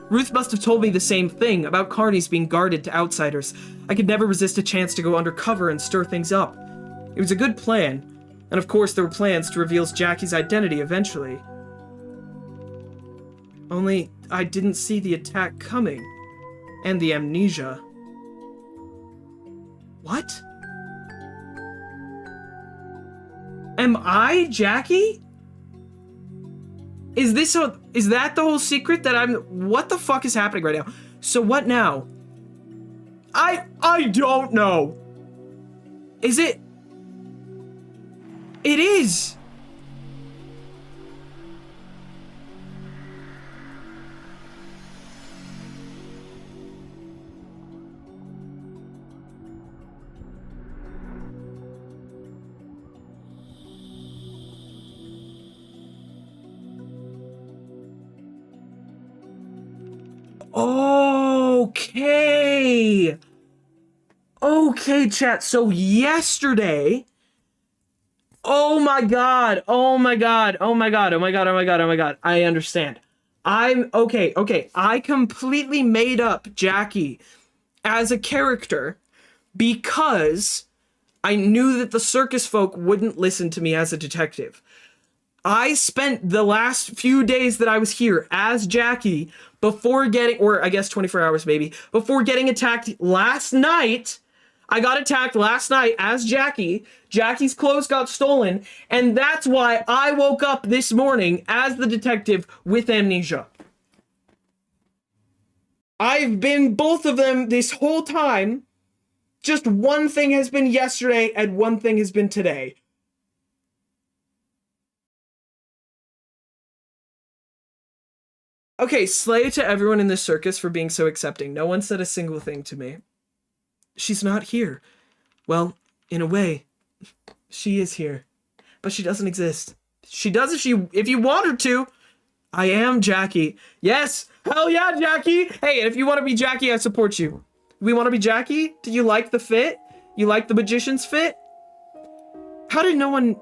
Ruth must have told me the same thing about Carney's being guarded to outsiders. I could never resist a chance to go undercover and stir things up. It was a good plan. And of course there were plans to reveal Jackie's identity eventually. Only, I didn't see the attack coming. And the amnesia. What? Am I Jackie? Is that the whole secret that what the fuck is happening right now? So what now? I don't know. Is it? It is. Okay. Okay, chat. So yesterday, oh my god. I understand. Okay. I completely made up Jackie as a character because I knew that the circus folk wouldn't listen to me as a detective. I spent the last few days that I was here as Jackie before getting, or I guess 24 hours maybe, before getting attacked last night. I got attacked last night as Jackie. Jackie's clothes got stolen, and that's why I woke up this morning as the detective with amnesia. I've been both of them this whole time. Just one thing has been yesterday and one thing has been today. Okay, slay to everyone in this circus for being so accepting. No one said a single thing to me. She's not here. Well, in a way, she is here. But she doesn't exist. She does if you want her to. I am Jackie. Yes! Hell yeah, Jackie! Hey, and if you want to be Jackie, I support you. We want to be Jackie? Do you like the fit? You like the magician's fit? How did no one...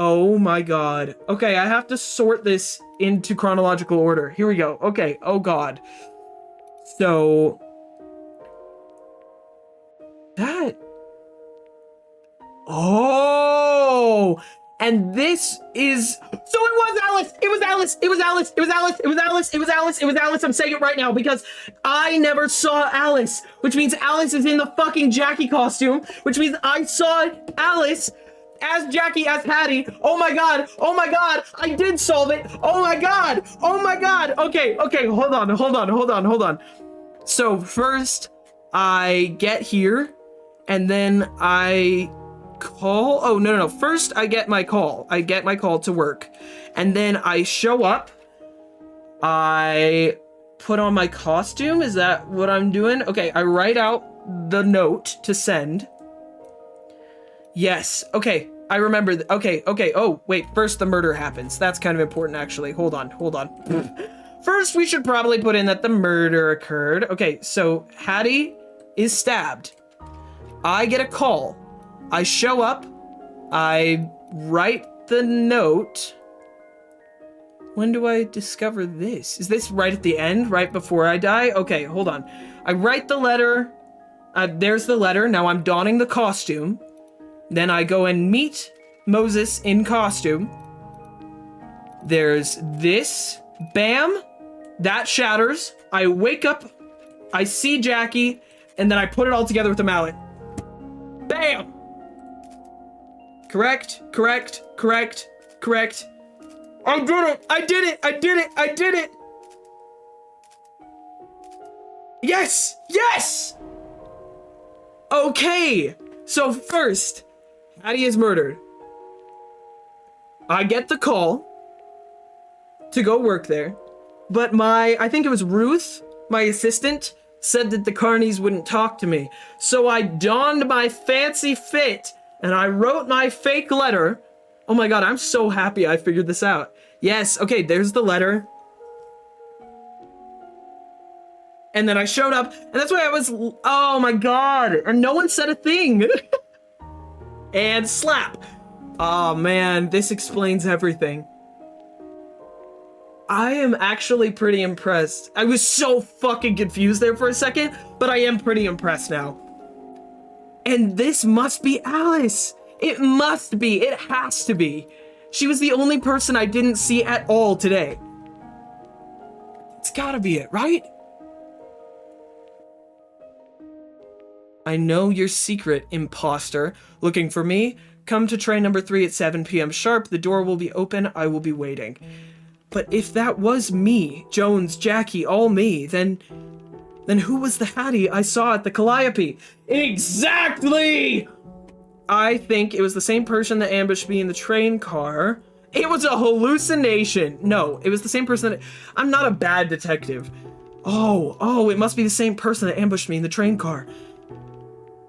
Oh my god. Okay, I have to sort this into chronological order. Here we go. Okay, oh god. So... that... Oh! And this is... So it was Alice! It was Alice! It was Alice! It was Alice! It was Alice! It was Alice! It was Alice! I'm saying it right now because I never saw Alice, which means Alice is in the fucking Jackie costume, which means I saw Alice as Jackie, as Hattie. Oh my god! Oh my god! I did solve it! Oh my god! Oh my god! Okay, hold on. So first, I get here, and then I call... Oh, no. First, I get my call. I get my call to work. And then I show up. I put on my costume. Is that what I'm doing? Okay, I write out the note to send. Yes. Okay, I remember. Okay. Oh, wait. First, the murder happens. That's kind of important, actually. Hold on. First, we should probably put in that the murder occurred. Okay, so Hattie is stabbed. I get a call. I show up. I write the note. When do I discover this? Is this right at the end, right before I die? Okay, hold on. I write the letter. There's the letter. Now I'm donning the costume. Then I go and meet Moses in costume. There's this. Bam. That shatters. I wake up. I see Jackie. And then I put it all together with the mallet. Bam! Correct, correct, correct, correct. I did it! I did it! I did it! I did it! Yes! Yes! Okay! So first, Hattie is murdered. I get the call to go work there. But I think it was Ruth, my assistant, said that the carnies wouldn't talk to me. So I donned my fancy fit and I wrote my fake letter. Oh my god, I'm so happy I figured this out. Yes, okay, there's the letter. And then I showed up, and that's why I was, oh my god, and no one said a thing. And slap. Oh man, this explains everything. I am actually pretty impressed. I was so fucking confused there for a second, but I am pretty impressed now. And this must be Alice. It must be. It has to be. She was the only person I didn't see at all today. It's gotta be it, right? I know your secret, imposter. Looking for me? Come to train number 3 at 7 p.m. sharp. The door will be open. I will be waiting. But if that was me, Jones, Jackie, all me, then who was the Hattie I saw at the Calliope? Exactly! I think it was the same person that ambushed me in the train car. It was a hallucination. No, it was the same person that... I'm not a bad detective. Oh, it must be the same person that ambushed me in the train car.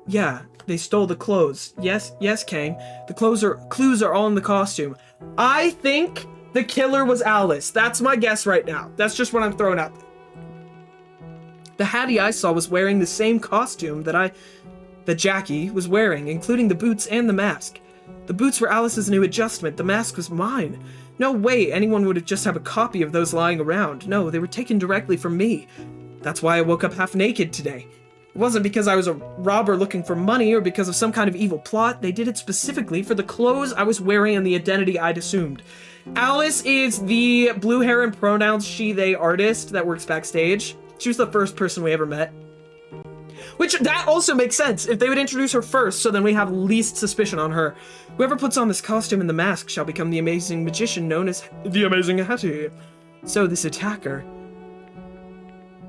Yeah, they stole the clothes. Yes, Kang. The clues are all in the costume. I think the killer was Alice. That's my guess right now. That's just what I'm throwing out there. The Hattie I saw was wearing the same costume that Jackie was wearing, including the boots and the mask. The boots were Alice's new adjustment. The mask was mine. No way anyone would just have a copy of those lying around. No, they were taken directly from me. That's why I woke up half naked today. It wasn't because I was a robber looking for money or because of some kind of evil plot. They did it specifically for the clothes I was wearing and the identity I'd assumed. Alice is the blue hair and pronouns she, they artist that works backstage. She was the first person we ever met. Which, that also makes sense. If they would introduce her first, so then we have least suspicion on her. Whoever puts on this costume and the mask shall become the amazing magician known as the Amazing Hattie. So this attacker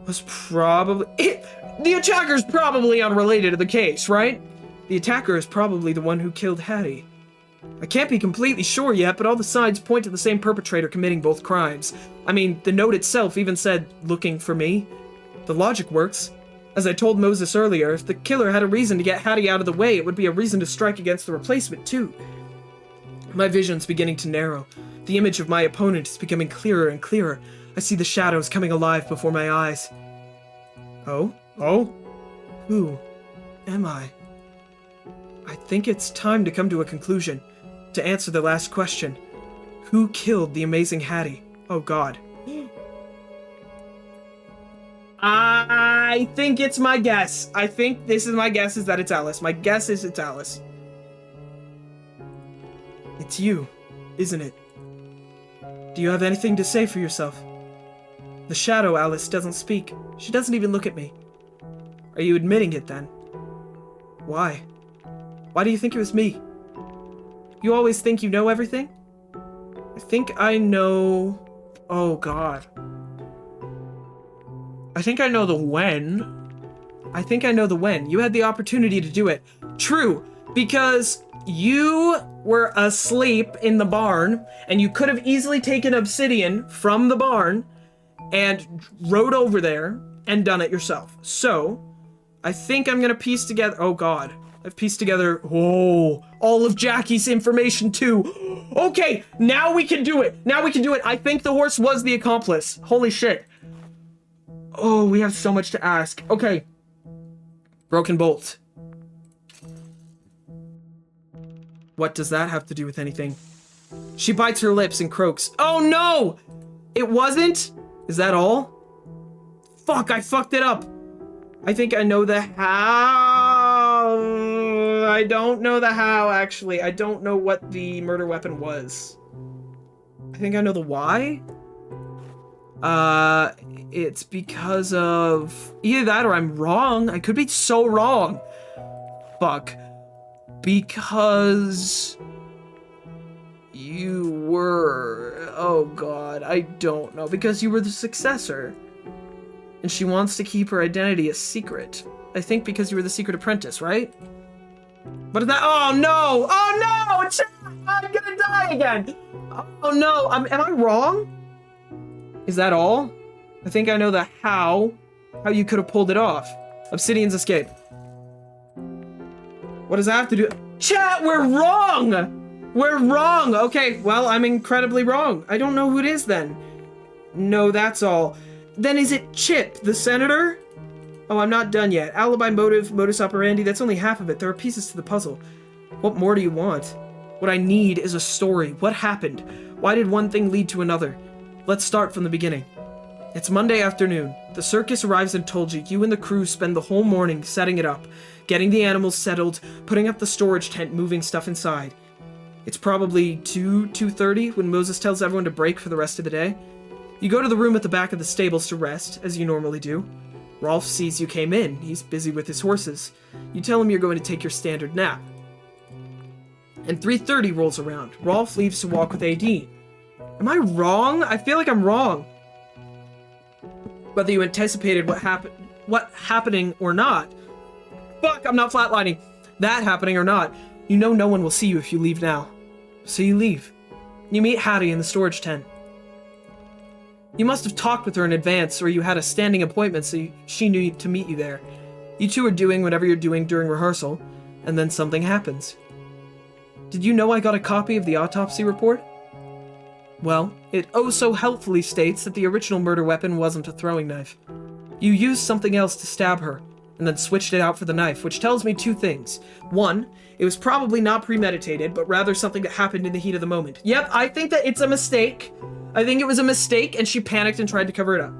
was probably... The attacker's probably unrelated to the case, right? The attacker is probably the one who killed Hattie. I can't be completely sure yet, but all the signs point to the same perpetrator committing both crimes. I mean, the note itself even said, looking for me. The logic works. As I told Moses earlier, if the killer had a reason to get Hattie out of the way, it would be a reason to strike against the replacement, too. My vision's beginning to narrow. The image of my opponent is becoming clearer and clearer. I see the shadows coming alive before my eyes. Oh? Who am I? I think it's time to come to a conclusion. To answer the last question. Who killed the Amazing Hattie? Oh god. I think it's my guess. I think this is my guess is that it's Alice. My guess is it's Alice. It's you, isn't it? Do you have anything to say for yourself? The shadow Alice doesn't speak. She doesn't even look at me. Are you admitting it then? Why? Why do you think it was me? You always think you know everything? I think I know... Oh god. I think I know the when. I think I know the when. You had the opportunity to do it. True, because you were asleep in the barn, and you could have easily taken obsidian from the barn and rode over there and done it yourself. So, I think I'm gonna piece together... Oh god. I've pieced together... Oh, all of Jackie's information too. Okay, now we can do it. Now we can do it. I think the horse was the accomplice. Holy shit. Oh, we have so much to ask. Okay. Broken bolt. What does that have to do with anything? She bites her lips and croaks. Oh no! It wasn't? Is that all? Fuck, I fucked it up. I think I know the how. I don't know the how, actually. I don't know what the murder weapon was. I think I know the why. It's because of either that or I'm wrong. I could be so wrong. Fuck. Because you were... Oh god, I don't know. Because you were the successor. And she wants to keep her identity a secret. I think because you were the secret apprentice, right? What is that? Oh no! Oh no! I'm gonna die again! Oh no! Am I wrong? Is that all? I think I know the how you could have pulled it off. Obsidian's escape. What does that have to do? Chat, we're wrong! We're wrong! Okay, well, I'm incredibly wrong. I don't know who it is then. No, that's all. Then is it Chip, the senator? Oh, I'm not done yet. Alibi, motive, modus operandi, that's only half of it. There are pieces to the puzzle. What more do you want? What I need is a story. What happened? Why did one thing lead to another? Let's start from the beginning. It's Monday afternoon. The circus arrives in Tulgi. You and the crew spend the whole morning setting it up, getting the animals settled, putting up the storage tent, moving stuff inside. It's probably 2:30 when Moses tells everyone to break for the rest of the day. You go to the room at the back of the stables to rest, as you normally do. Rolf sees you came in. He's busy with his horses. You tell him you're going to take your standard nap. And 3:30 rolls around. Rolf leaves to walk with AD. Am I wrong? I feel like I'm wrong. Whether you anticipated what happening or not. Fuck, I'm not flatlining. That happening or not. You know no one will see you if you leave now. So you leave. You meet Hattie in the storage tent. You must have talked with her in advance, or you had a standing appointment so she knew to meet you there. You two are doing whatever you're doing during rehearsal, and then something happens. Did you know I got a copy of the autopsy report? Well, it oh so helpfully states that the original murder weapon wasn't a throwing knife. You used something else to stab her, and then switched it out for the knife, which tells me two things. One, it was probably not premeditated, but rather something that happened in the heat of the moment. Yep, I think that it's a mistake. I think it was a mistake, and she panicked and tried to cover it up.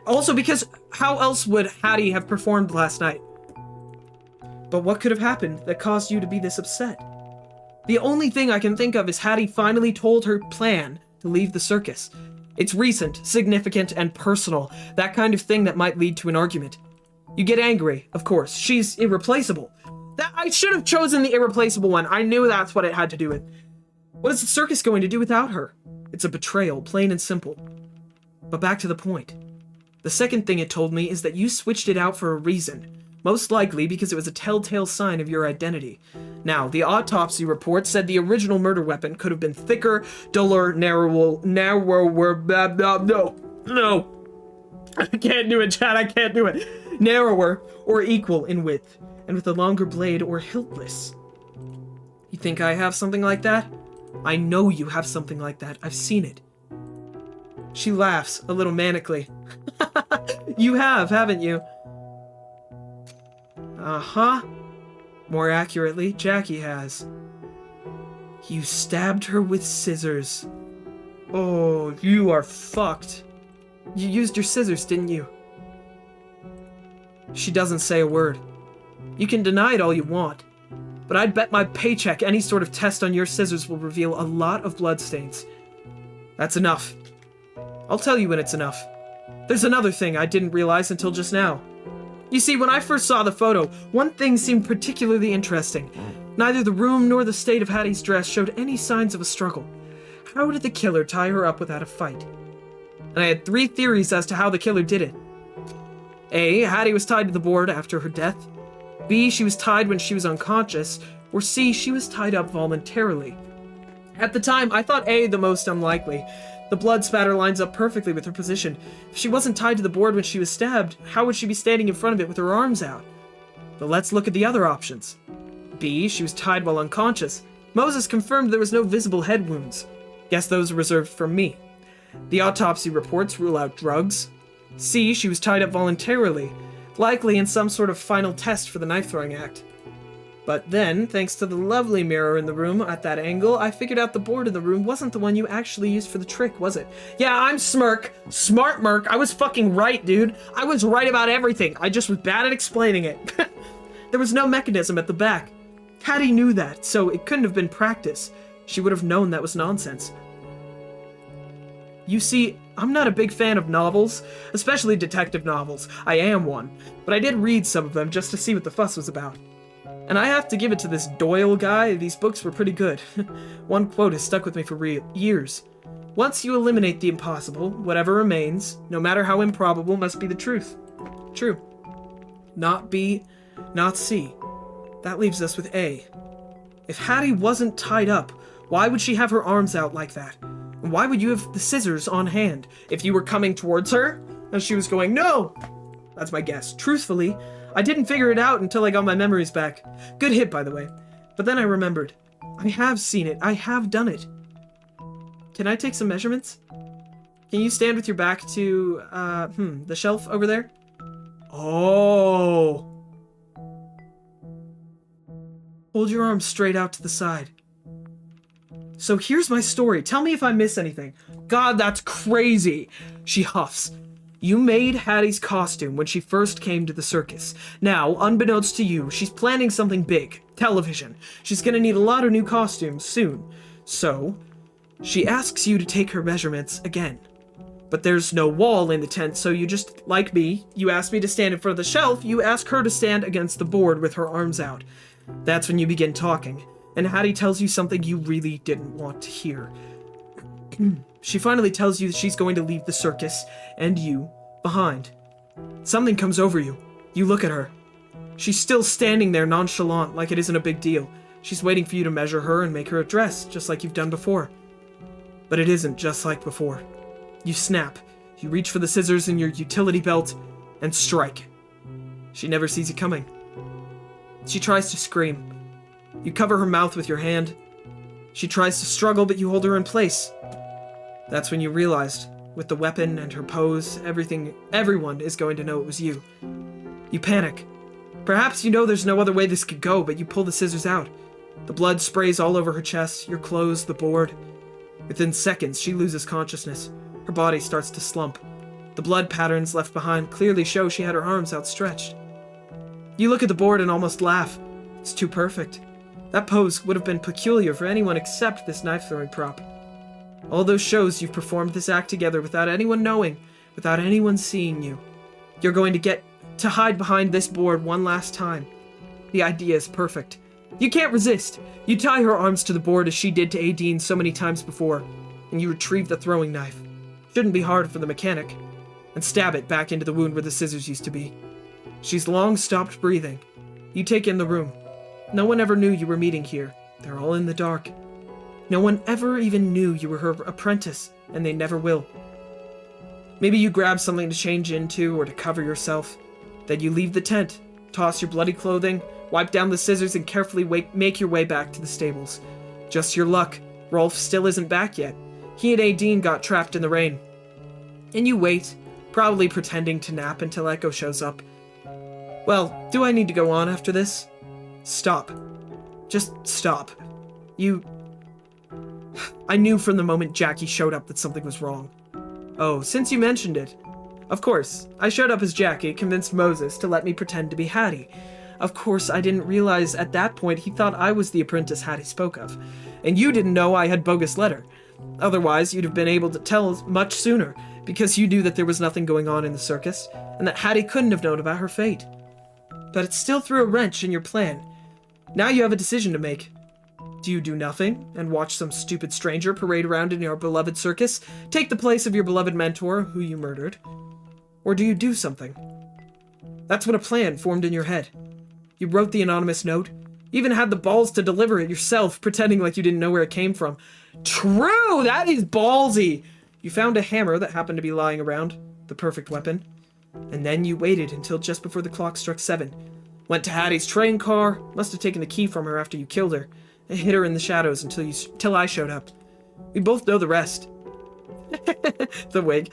Also, because how else would Hattie have performed last night? But what could have happened that caused you to be this upset? The only thing I can think of is Hattie finally told her plan to leave the circus. It's recent, significant, and personal. That kind of thing that might lead to an argument. You get angry, of course. She's irreplaceable. I should have chosen the irreplaceable one. I knew that's what it had to do with. What is the circus going to do without her? It's a betrayal, plain and simple. But back to the point. The second thing it told me is that you switched it out for a reason. Most likely because it was a telltale sign of your identity. Now, the autopsy report said the original murder weapon could have been thicker, duller, narrower, no. I can't do it, Chad, I can't do it. Narrower or equal in width, and with a longer blade or hiltless. You think I have something like that? I know you have something like that. I've seen it. She laughs, a little manically. You have, haven't you? Uh-huh. More accurately, Jackie has. You stabbed her with scissors. Oh, you are fucked. You used your scissors, didn't you? She doesn't say a word. You can deny it all you want, but I'd bet my paycheck any sort of test on your scissors will reveal a lot of bloodstains. That's enough. I'll tell you when it's enough. There's another thing I didn't realize until just now. You see, when I first saw the photo, one thing seemed particularly interesting. Neither the room nor the state of Hattie's dress showed any signs of a struggle. How did the killer tie her up without a fight? And I had 3 theories as to how the killer did it. A. Hattie was tied to the board after her death. B. She was tied when she was unconscious. Or C. She was tied up voluntarily. At the time, I thought A the most unlikely. The blood spatter lines up perfectly with her position. If she wasn't tied to the board when she was stabbed, how would she be standing in front of it with her arms out? But let's look at the other options. B. She was tied while unconscious. Moses confirmed there was no visible head wounds. Guess those are reserved for me. The autopsy reports rule out drugs. C. She was tied up voluntarily, likely in some sort of final test for the knife-throwing act. But then, thanks to the lovely mirror in the room at that angle, I figured out the board in the room wasn't the one you actually used for the trick, was it? Yeah, I'm Smart Merc. I was fucking right, dude. I was right about everything. I just was bad at explaining it. There was no mechanism at the back. Hattie knew that, so it couldn't have been practice. She would have known that was nonsense. You see, I'm not a big fan of novels, especially detective novels. I am one, but I did read some of them just to see what the fuss was about. And I have to give it to this Doyle guy, these books were pretty good. One quote has stuck with me for years. Once you eliminate the impossible, whatever remains, no matter how improbable, must be the truth. True. Not B, not C. That leaves us with A. If Hattie wasn't tied up, why would she have her arms out like that? And why would you have the scissors on hand? If you were coming towards her, and she was going, no! That's my guess. Truthfully, I didn't figure it out until I got my memories back. Good hit, by the way. But then I remembered. I have seen it. I have done it. Can I take some measurements? Can you stand with your back to, the shelf over there? Oh. Hold your arms straight out to the side. So here's my story. Tell me if I miss anything. God, that's crazy. She huffs. You made Hattie's costume when she first came to the circus. Now, unbeknownst to you, she's planning something big. Television. She's gonna need a lot of new costumes soon. So, she asks you to take her measurements again. But there's no wall in the tent, so you just, like me, you ask me to stand in front of the shelf, you ask her to stand against the board with her arms out. That's when you begin talking, and Hattie tells you something you really didn't want to hear. She finally tells you that she's going to leave the circus, and you, behind. Something comes over you. You look at her. She's still standing there nonchalant, like it isn't a big deal. She's waiting for you to measure her and make her a dress, just like you've done before. But it isn't just like before. You snap. You reach for the scissors in your utility belt, and strike. She never sees you coming. She tries to scream. You cover her mouth with your hand. She tries to struggle, but you hold her in place. That's when you realized, with the weapon and her pose, everyone is going to know it was you. You panic. Perhaps you know there's no other way this could go, but you pull the scissors out. The blood sprays all over her chest, your clothes, the board. Within seconds, she loses consciousness. Her body starts to slump. The blood patterns left behind clearly show she had her arms outstretched. You look at the board and almost laugh. It's too perfect. That pose would have been peculiar for anyone except this knife-throwing prop. All those shows you've performed this act together without anyone knowing, without anyone seeing you. You're going to get to hide behind this board one last time. The idea is perfect. You can't resist. You tie her arms to the board as she did to Aideen so many times before, and you retrieve the throwing knife. Shouldn't be hard for the mechanic. And stab it back into the wound where the scissors used to be. She's long stopped breathing. You take in the room. No one ever knew you were meeting here. They're all in the dark. No one ever even knew you were her apprentice, and they never will. Maybe you grab something to change into or to cover yourself. Then you leave the tent, toss your bloody clothing, wipe down the scissors, and carefully make your way back to the stables. Just your luck, Rolf still isn't back yet. He and Aideen got trapped in the rain. And you wait, probably pretending to nap until Echo shows up. Well, do I need to go on after this? Stop. Just stop. I knew from the moment Jackie showed up that something was wrong. Oh, since you mentioned it. Of course, I showed up as Jackie, convinced Moses to let me pretend to be Hattie. Of course, I didn't realize at that point he thought I was the apprentice Hattie spoke of. And you didn't know I had bogus letter. Otherwise, you'd have been able to tell much sooner, because you knew that there was nothing going on in the circus, and that Hattie couldn't have known about her fate. But it still threw a wrench in your plan. Now you have a decision to make. Do you do nothing, and watch some stupid stranger parade around in your beloved circus, take the place of your beloved mentor, who you murdered? Or do you do something? That's what a plan formed in your head. You wrote the anonymous note, even had the balls to deliver it yourself, pretending like you didn't know where it came from. True! That is ballsy! You found a hammer that happened to be lying around, the perfect weapon. And then you waited until just before the clock struck 7. Went to Hattie's train car, must have taken the key from her after you killed her, and hid her in the shadows until I showed up. We both know the rest. The wig.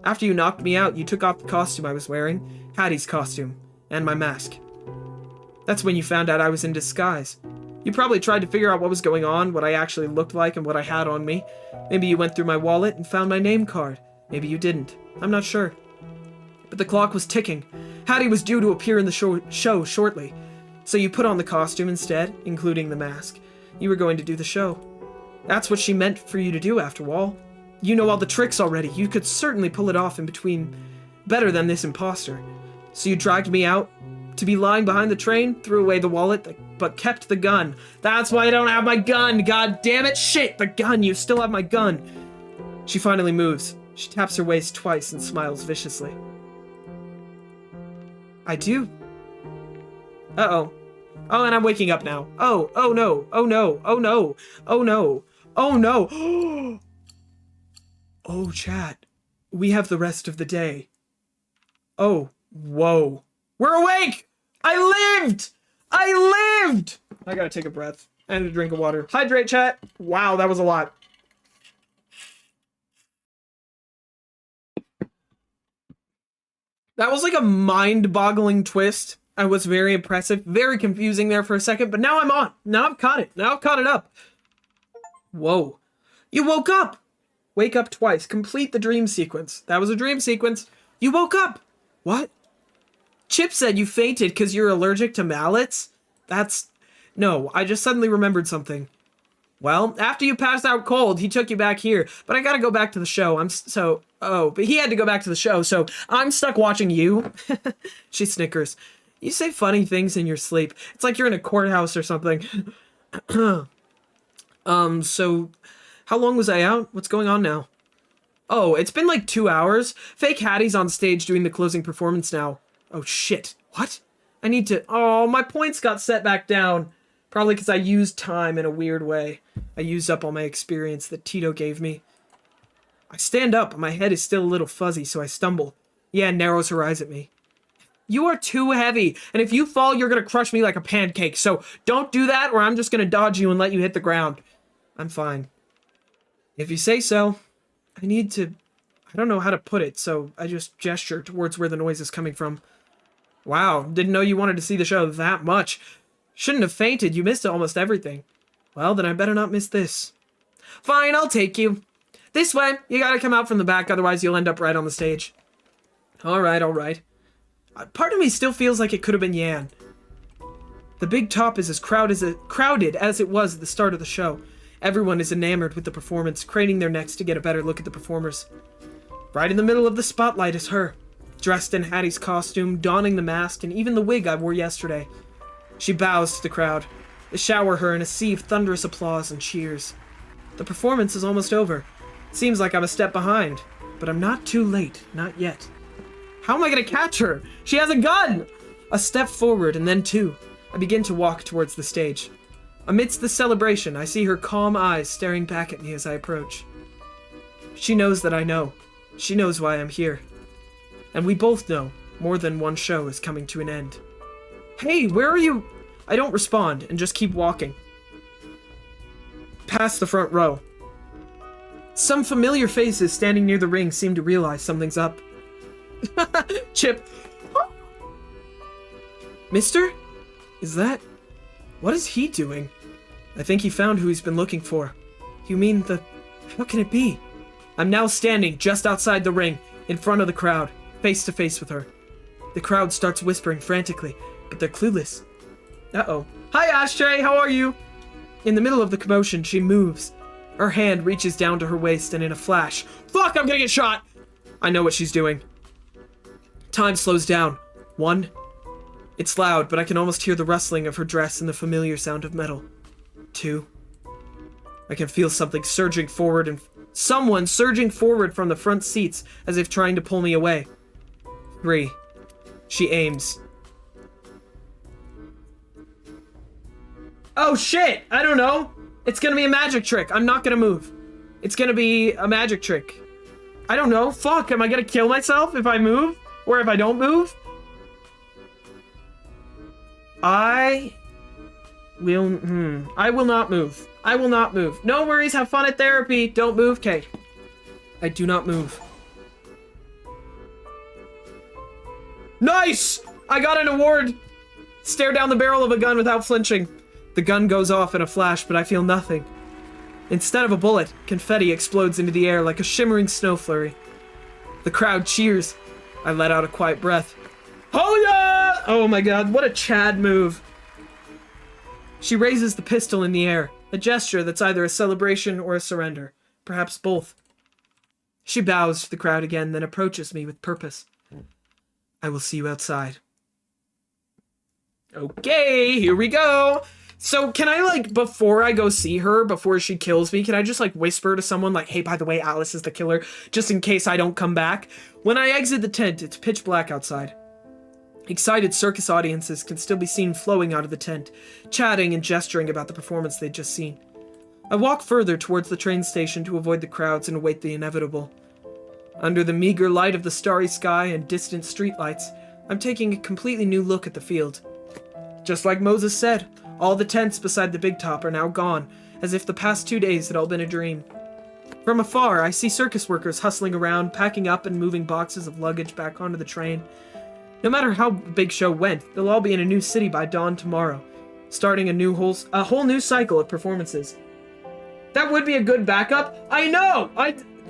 After you knocked me out, you took off the costume I was wearing, Hattie's costume, and my mask. That's when you found out I was in disguise. You probably tried to figure out what was going on, what I actually looked like, and what I had on me. Maybe you went through my wallet and found my name card. Maybe you didn't. I'm not sure. But the clock was ticking. Hattie was due to appear in the show shortly. So you put on the costume instead, including the mask. You were going to do the show. That's what she meant for you to do, after all. You know all the tricks already. You could certainly pull it off in between better than this imposter. So you dragged me out to be lying behind the train, threw away the wallet, but kept the gun. That's why I don't have my gun. God damn it. Shit, the gun. You still have my gun. She finally moves. She taps her waist twice and smiles viciously. I do. Uh-oh. Oh, and I'm waking up now. Oh no. Oh no. Oh no. Oh no. Oh no. Oh, chat. We have the rest of the day. Oh, whoa. We're awake! I lived! I lived! I gotta take a breath and a drink of water. Hydrate, chat. Wow, that was a lot. That was like a mind-boggling twist. I was very impressive, very confusing there for a second, but now I'm on. Now I've caught it. Now I've caught it up. Whoa. You woke up! Wake up twice. Complete the dream sequence. That was a dream sequence. You woke up! What? Chip said you fainted because you're allergic to mallets? That's... No, I just suddenly remembered something. Well, after you passed out cold, he took you back here, but I gotta go back to the show. But he had to go back to the show, so I'm stuck watching you. She snickers. You say funny things in your sleep. It's like you're in a courthouse or something. So, how long was I out? What's going on now? Oh, it's been like 2 hours. Fake Hattie's on stage doing the closing performance now. Oh, shit. What? I need to... Oh, my points got set back down. Probably because I used time in a weird way. I used up all my experience that Tito gave me. I stand up, but my head is still a little fuzzy, so I stumble. Yeah, narrows her eyes at me. You are too heavy, and if you fall, you're gonna crush me like a pancake, so don't do that, or I'm just gonna dodge you and let you hit the ground. I'm fine. If you say so. I need to... I don't know how to put it, so I just gesture towards where the noise is coming from. Wow, didn't know you wanted to see the show that much. Shouldn't have fainted, you missed almost everything. Well, then I better not miss this. Fine, I'll take you. This way, you gotta come out from the back, otherwise you'll end up right on the stage. Alright, alright. Part of me still feels like it could have been Yan. The big top is as crowded as it was at the start of the show. Everyone is enamored with the performance, craning their necks to get a better look at the performers. Right in the middle of the spotlight is her, dressed in Hattie's costume, donning the mask, and even the wig I wore yesterday. She bows to the crowd. They shower her in a sea of thunderous applause and cheers. The performance is almost over. Seems like I'm a step behind, but I'm not too late, not yet. How am I gonna catch her? She has a gun! A step forward and then two. I begin to walk towards the stage. Amidst the celebration, I see her calm eyes staring back at me as I approach. She knows that I know. She knows why I'm here. And we both know more than one show is coming to an end. Hey, where are you? I don't respond and just keep walking. Past the front row. Some familiar faces standing near the ring seem to realize something's up. Chip. Mister? Is that... What is he doing? I think he found who he's been looking for. You mean the... What can it be? I'm now standing just outside the ring, in front of the crowd, face to face with her. The crowd starts whispering frantically, but they're clueless. Uh-oh. Hi, Ashtray, how are you? In the middle of the commotion, she moves. Her hand reaches down to her waist, and in a flash... Fuck, I'm gonna get shot! I know what she's doing. Time slows down. 1. It's loud, but I can almost hear the rustling of her dress and the familiar sound of metal. 2. I can feel something surging forward and... Someone surging forward from the front seats, as if trying to pull me away. 3. She aims. Oh shit! I don't know! It's gonna be a magic trick. I'm not gonna move. It's gonna be a magic trick. I don't know. Fuck, am I gonna kill myself if I move? Or if I don't move? I will not move. I will not move. No worries, have fun at therapy. Don't move, okay. I do not move. Nice! I got an award! Stare down the barrel of a gun without flinching. The gun goes off in a flash, but I feel nothing. Instead of a bullet, confetti explodes into the air like a shimmering snow flurry. The crowd cheers. I let out a quiet breath. Oh yeah! Oh my god, what a Chad move. She raises the pistol in the air, a gesture that's either a celebration or a surrender. Perhaps both. She bows to the crowd again, then approaches me with purpose. I will see you outside. Okay, here we go. So can I, like, before I go see her, before she kills me, can I just, like, whisper to someone, like, hey, by the way, Alice is the killer, just in case I don't come back? When I exit the tent, it's pitch black outside. Excited circus audiences can still be seen flowing out of the tent, chatting and gesturing about the performance they'd just seen. I walk further towards the train station to avoid the crowds and await the inevitable. Under the meager light of the starry sky and distant streetlights, I'm taking a completely new look at the field. Just like Moses said, all the tents beside the big top are now gone, as if the past 2 days had all been a dream. From afar, I see circus workers hustling around, packing up and moving boxes of luggage back onto the train. No matter how the big show went, they'll all be in a new city by dawn tomorrow, starting a whole new cycle of performances. That would be a good backup. I know!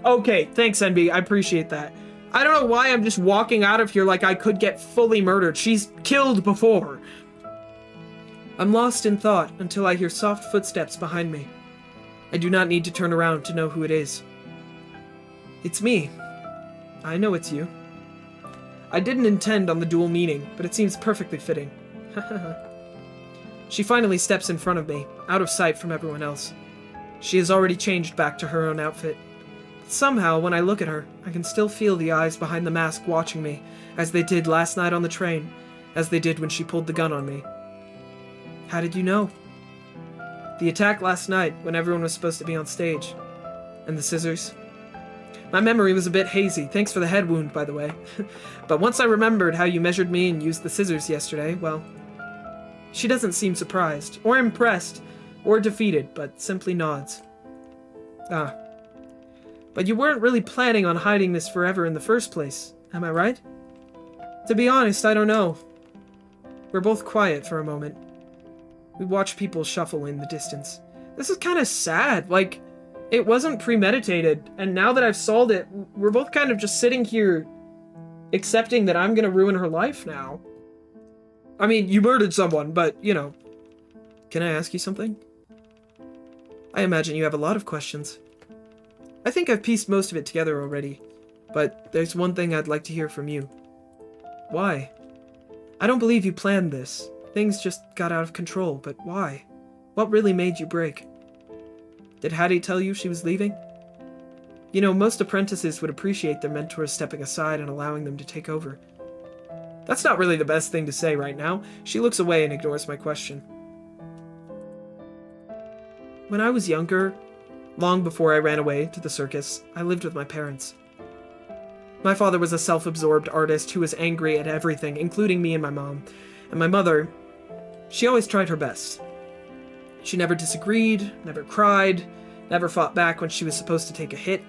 Okay, thanks, NB. I appreciate that. I don't know why I'm just walking out of here like I could get fully murdered. She's killed before. I'm lost in thought until I hear soft footsteps behind me. I do not need to turn around to know who it is. It's me. I know it's you. I didn't intend on the dual meaning, but it seems perfectly fitting. She finally steps in front of me, out of sight from everyone else. She has already changed back to her own outfit. But somehow, when I look at her, I can still feel the eyes behind the mask watching me, as they did last night on the train, as they did when she pulled the gun on me. How did you know? The attack last night, when everyone was supposed to be on stage. And the scissors. My memory was a bit hazy, thanks for the head wound, by the way. But once I remembered how you measured me and used the scissors yesterday, well... She doesn't seem surprised, or impressed, or defeated, but simply nods. Ah. But you weren't really planning on hiding this forever in the first place, am I right? To be honest, I don't know. We're both quiet for a moment. We watch people shuffle in the distance. This is kind of sad, like, it wasn't premeditated, and now that I've solved it, we're both kind of just sitting here accepting that I'm gonna ruin her life now. I mean, you murdered someone, but, you know. Can I ask you something? I imagine you have a lot of questions. I think I've pieced most of it together already, but there's one thing I'd like to hear from you. Why? I don't believe you planned this. Things just got out of control, but why? What really made you break? Did Hattie tell you she was leaving? You know, most apprentices would appreciate their mentors stepping aside and allowing them to take over. That's not really the best thing to say right now. She looks away and ignores my question. When I was younger, long before I ran away to the circus, I lived with my parents. My father was a self-absorbed artist who was angry at everything, including me and my mom. And my mother, she always tried her best. She never disagreed, never cried, never fought back when she was supposed to take a hit,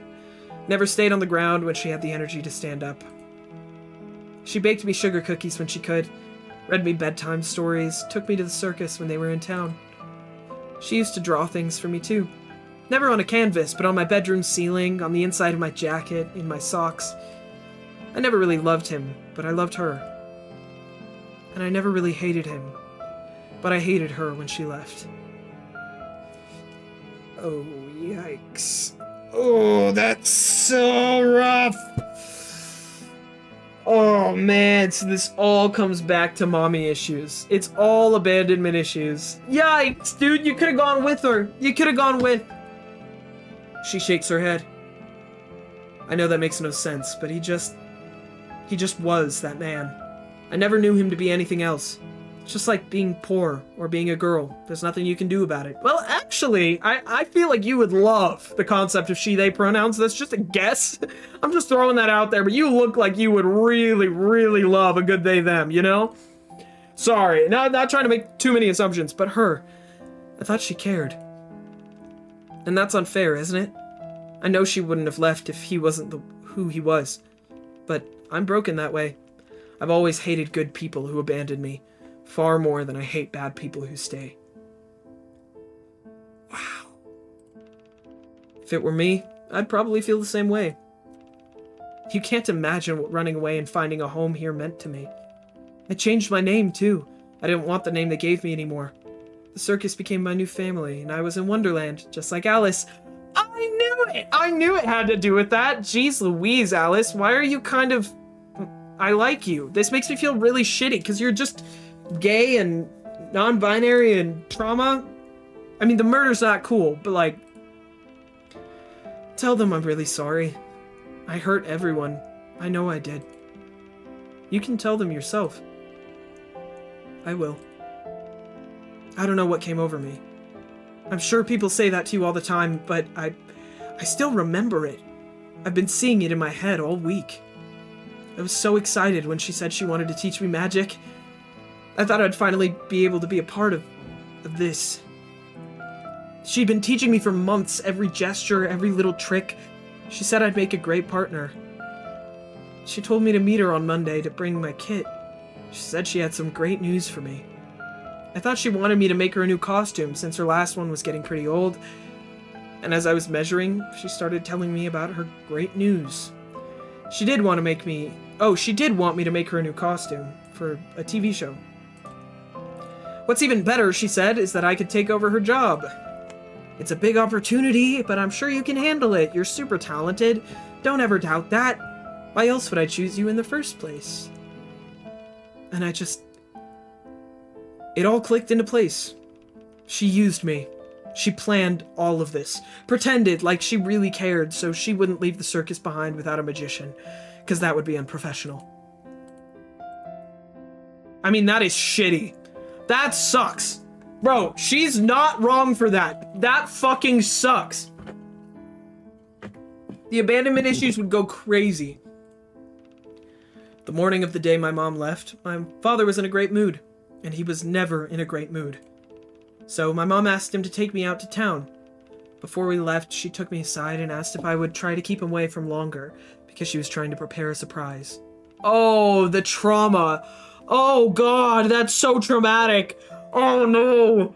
never stayed on the ground when she had the energy to stand up. She baked me sugar cookies when she could, read me bedtime stories, took me to the circus when they were in town. She used to draw things for me too. Never on a canvas, but on my bedroom ceiling, on the inside of my jacket, in my socks. I never really loved him, but I loved her. And I never really hated him, but I hated her when she left. Oh, yikes. Oh, that's so rough. Oh, man, so this all comes back to mommy issues. It's all abandonment issues. Yikes, dude, you could have gone with her. You could have gone with... She shakes her head. I know that makes no sense, but he just was that man. I never knew him to be anything else. It's just like being poor or being a girl. There's nothing you can do about it. Well, actually, I feel like you would love the concept of she-they pronouns. That's just a guess. I'm just throwing that out there, but you look like you would really, really love a good they-them, you know? Sorry, not trying to make too many assumptions, but her. I thought she cared. And that's unfair, isn't it? I know she wouldn't have left if he wasn't who he was. But I'm broken that way. I've always hated good people who abandoned me. Far more than I hate bad people who stay. Wow. If it were me, I'd probably feel the same way. You can't imagine what running away and finding a home here meant to me. I changed my name, too. I didn't want the name they gave me anymore. The circus became my new family, and I was in Wonderland, just like Alice. I knew it! I knew it had to do with that! Jeez Louise, Alice, why are you kind of... I like you. This makes me feel really shitty, because you're just gay and non-binary and trauma. I mean, the murder's not cool, but like... Tell them I'm really sorry. I hurt everyone. I know I did. You can tell them yourself. I will. I don't know what came over me. I'm sure people say that to you all the time, but I still remember it. I've been seeing it in my head all week. I was so excited when she said she wanted to teach me magic. I thought I'd finally be able to be a part of this. She'd been teaching me for months, every gesture, every little trick. She said I'd make a great partner. She told me to meet her on Monday to bring my kit. She said she had some great news for me. I thought she wanted me to make her a new costume since her last one was getting pretty old. And as I was measuring, she started telling me about her great news. She did want me to make her a new costume for a TV show. What's even better, she said, is that I could take over her job. It's a big opportunity, but I'm sure you can handle it. You're super talented. Don't ever doubt that. Why else would I choose you in the first place? And it all clicked into place. She used me. She planned all of this. Pretended like she really cared so she wouldn't leave the circus behind without a magician, because that would be unprofessional. I mean, that is shitty. That sucks. Bro, she's not wrong for that. That fucking sucks. The abandonment issues would go crazy. The morning of the day my mom left, my father was in a great mood, and he was never in a great mood. So my mom asked him to take me out to town. Before we left, she took me aside and asked if I would try to keep him away from longer, because she was trying to prepare a surprise. Oh, the trauma. Oh god, that's so traumatic. Oh no!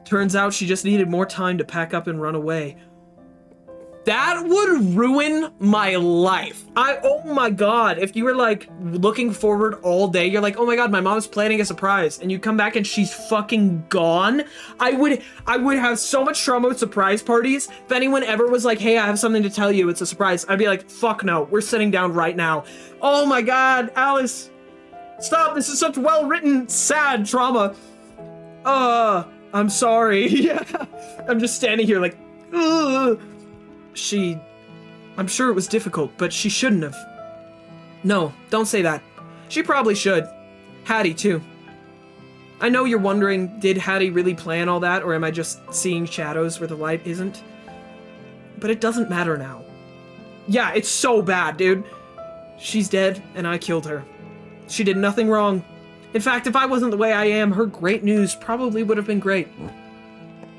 Turns out she just needed more time to pack up and run away. That would ruin my life. Oh my god, if you were like looking forward all day, you're like, oh my god, my mom's planning a surprise, and you come back and she's fucking gone. I would have so much trauma with surprise parties. If anyone ever was like, hey, I have something to tell you, it's a surprise, I'd be like, fuck no, we're sitting down right now. Oh my god, Alice, stop, this is such well-written, sad trauma. I'm sorry. Yeah, I'm just standing here like, ugh. I'm sure it was difficult, but she shouldn't have. No, don't say that. She probably should. Hattie, too. I know you're wondering, did Hattie really plan all that, or am I just seeing shadows where the light isn't? But it doesn't matter now. Yeah, it's so bad, dude. She's dead, and I killed her. She did nothing wrong. In fact, if I wasn't the way I am, her great news probably would have been great.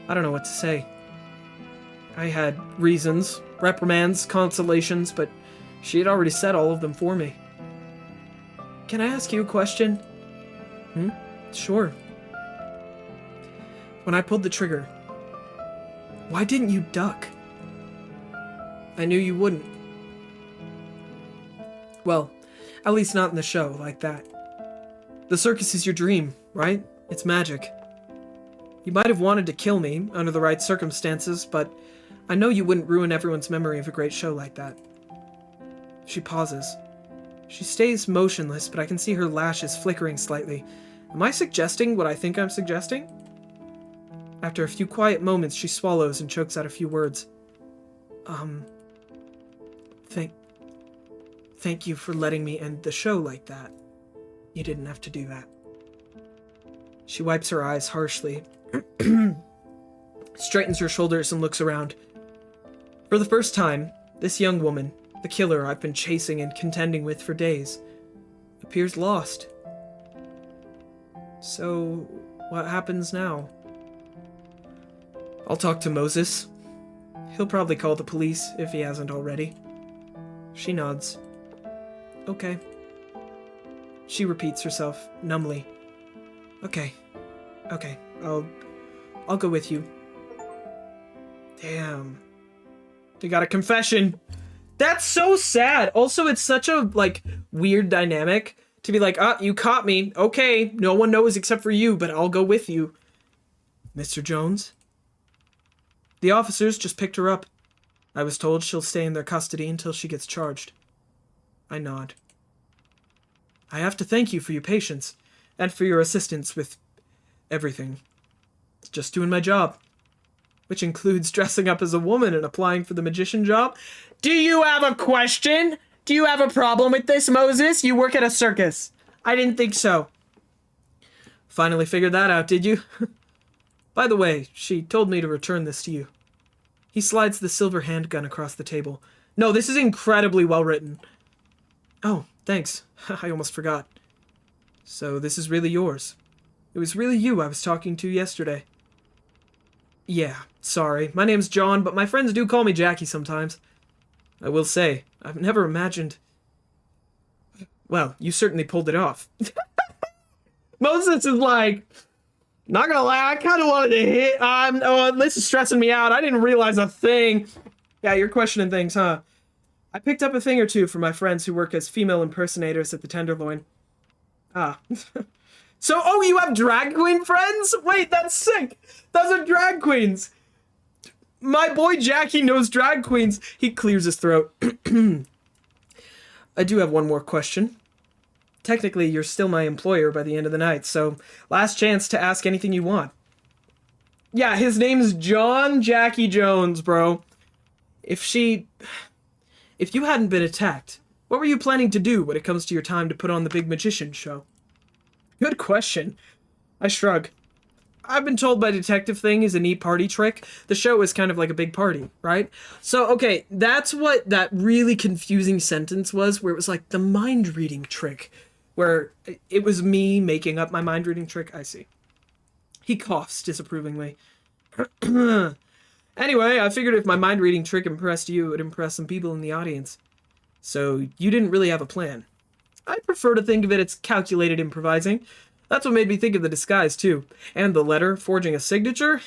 I don't know what to say. I had reasons, reprimands, consolations, but she had already said all of them for me. Can I ask you a question? Sure. When I pulled the trigger, why didn't you duck? I knew you wouldn't. Well, at least not in the show like that. The circus is your dream, right? It's magic. You might have wanted to kill me under the right circumstances, but I know you wouldn't ruin everyone's memory of a great show like that. She pauses. She stays motionless, but I can see her lashes flickering slightly. Am I suggesting what I think I'm suggesting? After a few quiet moments, she swallows and chokes out a few words. Thank you for letting me end the show like that. You didn't have to do that. She wipes her eyes harshly, straightens her shoulders and looks around. For the first time, this young woman, the killer I've been chasing and contending with for days, appears lost. So, what happens now? I'll talk to Moses. He'll probably call the police if he hasn't already. She nods. Okay. She repeats herself, numbly. Okay. Okay. I'll go with you. Damn. They got a confession. That's so sad. Also, it's such a, like, weird dynamic to be like, you caught me. Okay, no one knows except for you, but I'll go with you. Mr. Jones? The officers just picked her up. I was told she'll stay in their custody until she gets charged. I nod. I have to thank you for your patience, and for your assistance with everything. Just doing my job. Which includes dressing up as a woman and applying for the magician job. Do you have a question? Do you have a problem with this, Moses? You work at a circus. I didn't think so. Finally figured that out, did you? By the way, she told me to return this to you. He slides the silver handgun across the table. No, this is incredibly well written. Oh, thanks. I almost forgot. So this is really yours. It was really you I was talking to yesterday. Yeah, sorry. My name's John, but my friends do call me Jackie sometimes. I will say, I've never imagined... Well, you certainly pulled it off. Moses is like, not gonna lie, I kind of wanted to hit... this is stressing me out. I didn't realize a thing. Yeah, you're questioning things, huh? I picked up a thing or two from my friends who work as female impersonators at the Tenderloin. Ah. So, you have drag queen friends? Wait, that's sick. Those are drag queens. My boy Jackie knows drag queens. He clears his throat. I do have one more question. Technically, you're still my employer by the end of the night, so last chance to ask anything you want. Yeah, his name's John Jackie Jones, bro. If you hadn't been attacked, what were you planning to do when it comes to your time to put on the big magician show? Good question. I shrug. I've been told my detective thing is a neat party trick. The show is kind of like a big party, right? So, okay, that's what that really confusing sentence was, where it was like the mind-reading trick, where it was me making up my mind-reading trick. I see. He coughs disapprovingly. Anyway, I figured if my mind-reading trick impressed you, it would impress some people in the audience. So, you didn't really have a plan. I prefer to think of it as calculated improvising. That's what made me think of the disguise, too. And the letter, forging a signature?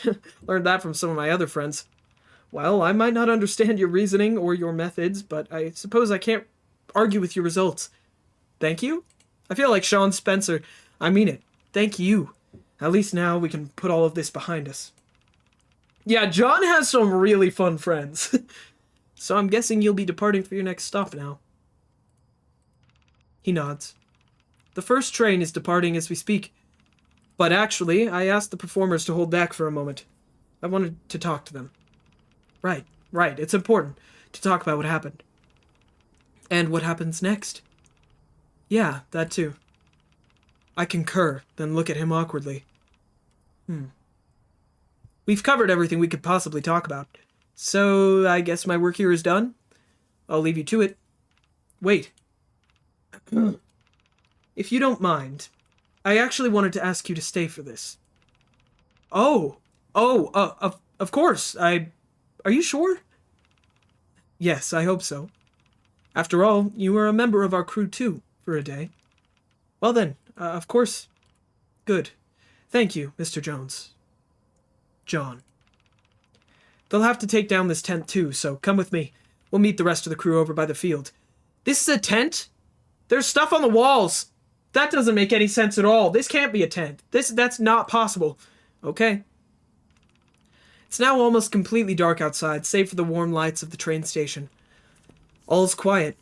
Learned that from some of my other friends. Well, I might not understand your reasoning or your methods, but I suppose I can't argue with your results. Thank you? I feel like Sean Spencer. I mean it. Thank you. At least now we can put all of this behind us. Yeah, John has some really fun friends. So I'm guessing you'll be departing for your next stop now. He nods. The first train is departing as we speak. But actually, I asked the performers to hold back for a moment. I wanted to talk to them. Right. It's important to talk about what happened. And what happens next. Yeah, that too. I concur, then look at him awkwardly. We've covered everything we could possibly talk about. So, I guess my work here is done? I'll leave you to it. Wait. If you don't mind, I actually wanted to ask you to stay for this. Of course. Are you sure? Yes, I hope so. After all, you were a member of our crew too, for a day. Well then, of course. Good. Thank you, Mr. Jones. John. They'll have to take down this tent too, so come with me. We'll meet the rest of the crew over by the field. This is a tent? There's stuff on the walls. That doesn't make any sense at all. This can't be a tent. That's not possible. Okay. It's now almost completely dark outside, save for the warm lights of the train station. All's quiet.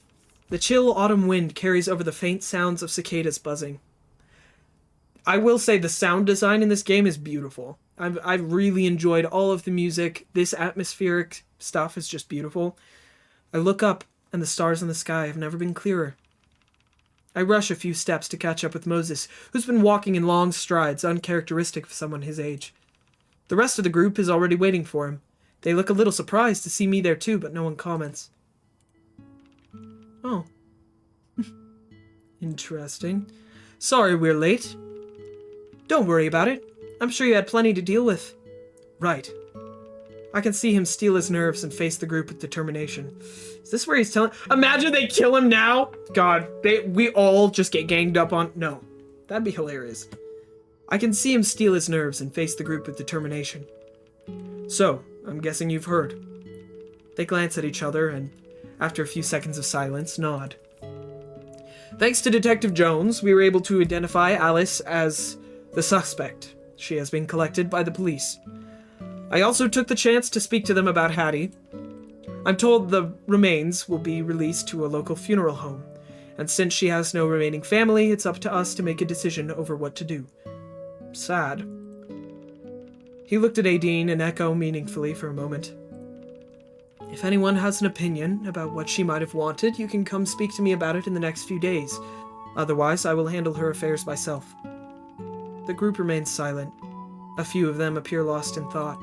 The chill autumn wind carries over the faint sounds of cicadas buzzing. I will say the sound design in this game is beautiful. I've really enjoyed all of the music. This atmospheric stuff is just beautiful. I look up, and the stars in the sky have never been clearer. I rush a few steps to catch up with Moses, who's been walking in long strides, uncharacteristic of someone his age. The rest of the group is already waiting for him. They look a little surprised to see me there too, but no one comments. Oh. Interesting. Sorry we're late. Don't worry about it. I'm sure you had plenty to deal with. Right. I can see him steel his nerves and face the group with determination. Is this where he's telling... Imagine they kill him now! God, we all just get ganged up on... No. That'd be hilarious. I can see him steel his nerves and face the group with determination. So, I'm guessing you've heard. They glance at each other and, after a few seconds of silence, nod. Thanks to Detective Jones, we were able to identify Alice as the suspect. She has been collected by the police. I also took the chance to speak to them about Hattie. I'm told the remains will be released to a local funeral home, and since she has no remaining family, it's up to us to make a decision over what to do. Sad. He looked at Aideen and Echo meaningfully for a moment. If anyone has an opinion about what she might have wanted, you can come speak to me about it in the next few days. Otherwise, I will handle her affairs myself. The group remains silent. A few of them appear lost in thought.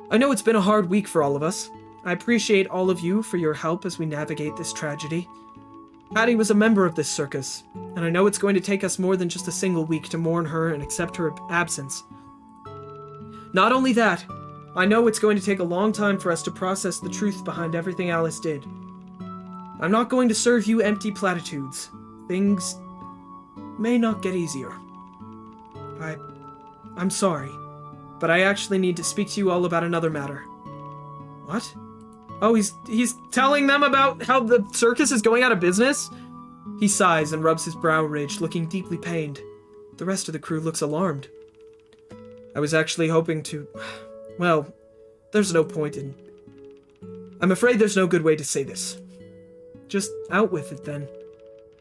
I know it's been a hard week for all of us. I appreciate all of you for your help as we navigate this tragedy. Hattie was a member of this circus, and I know it's going to take us more than just a single week to mourn her and accept her absence. Not only that, I know it's going to take a long time for us to process the truth behind everything Alice did. I'm not going to serve you empty platitudes. Things may not get easier. I'm sorry, but I actually need to speak to you all about another matter. What? Oh, he's telling them about how the circus is going out of business? He sighs and rubs his brow ridge, looking deeply pained. The rest of the crew looks alarmed. I was actually hoping to... Well, there's no point in... I'm afraid there's no good way to say this. Just out with it, then.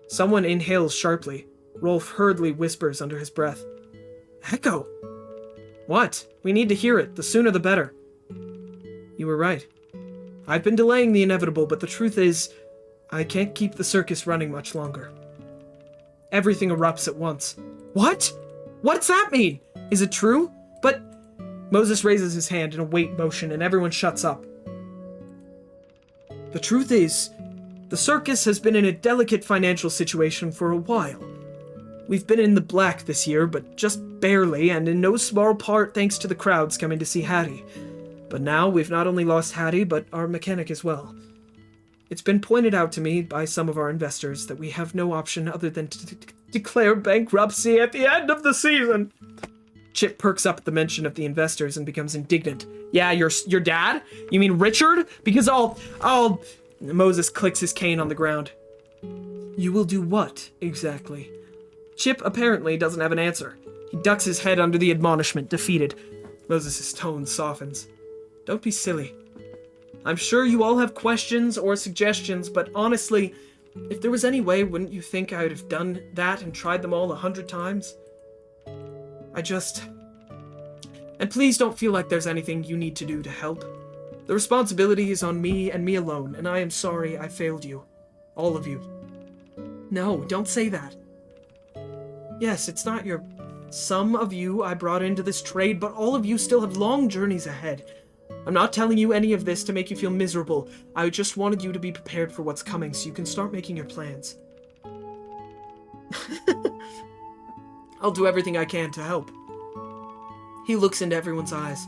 Someone inhales sharply. Rolf hurriedly whispers under his breath. Echo! What? We need to hear it. The sooner the better. You were right. I've been delaying the inevitable, but the truth is, I can't keep the circus running much longer. Everything erupts at once. What? What's that mean? Is it true? But... Moses raises his hand in a wait motion, and everyone shuts up. The truth is, the circus has been in a delicate financial situation for a while. We've been in the black this year, but just barely, and in no small part thanks to the crowds coming to see Hattie. But now we've not only lost Hattie, but our mechanic as well. It's been pointed out to me by some of our investors that we have no option other than to declare bankruptcy at the end of the season. Chip perks up at the mention of the investors and becomes indignant. Yeah, your dad? You mean Richard? Because I'll... Moses clicks his cane on the ground. You will do what, exactly? Chip apparently doesn't have an answer. He ducks his head under the admonishment, defeated. Moses' tone softens. Don't be silly. I'm sure you all have questions or suggestions, but honestly, if there was any way, wouldn't you think I would have done that and tried them all 100 times? And please don't feel like there's anything you need to do to help. The responsibility is on me and me alone, and I am sorry I failed you. All of you. No, don't say that. Yes, it's not your... Some of you I brought into this trade, but all of you still have long journeys ahead. I'm not telling you any of this to make you feel miserable. I just wanted you to be prepared for what's coming so you can start making your plans. I'll do everything I can to help. He looks into everyone's eyes.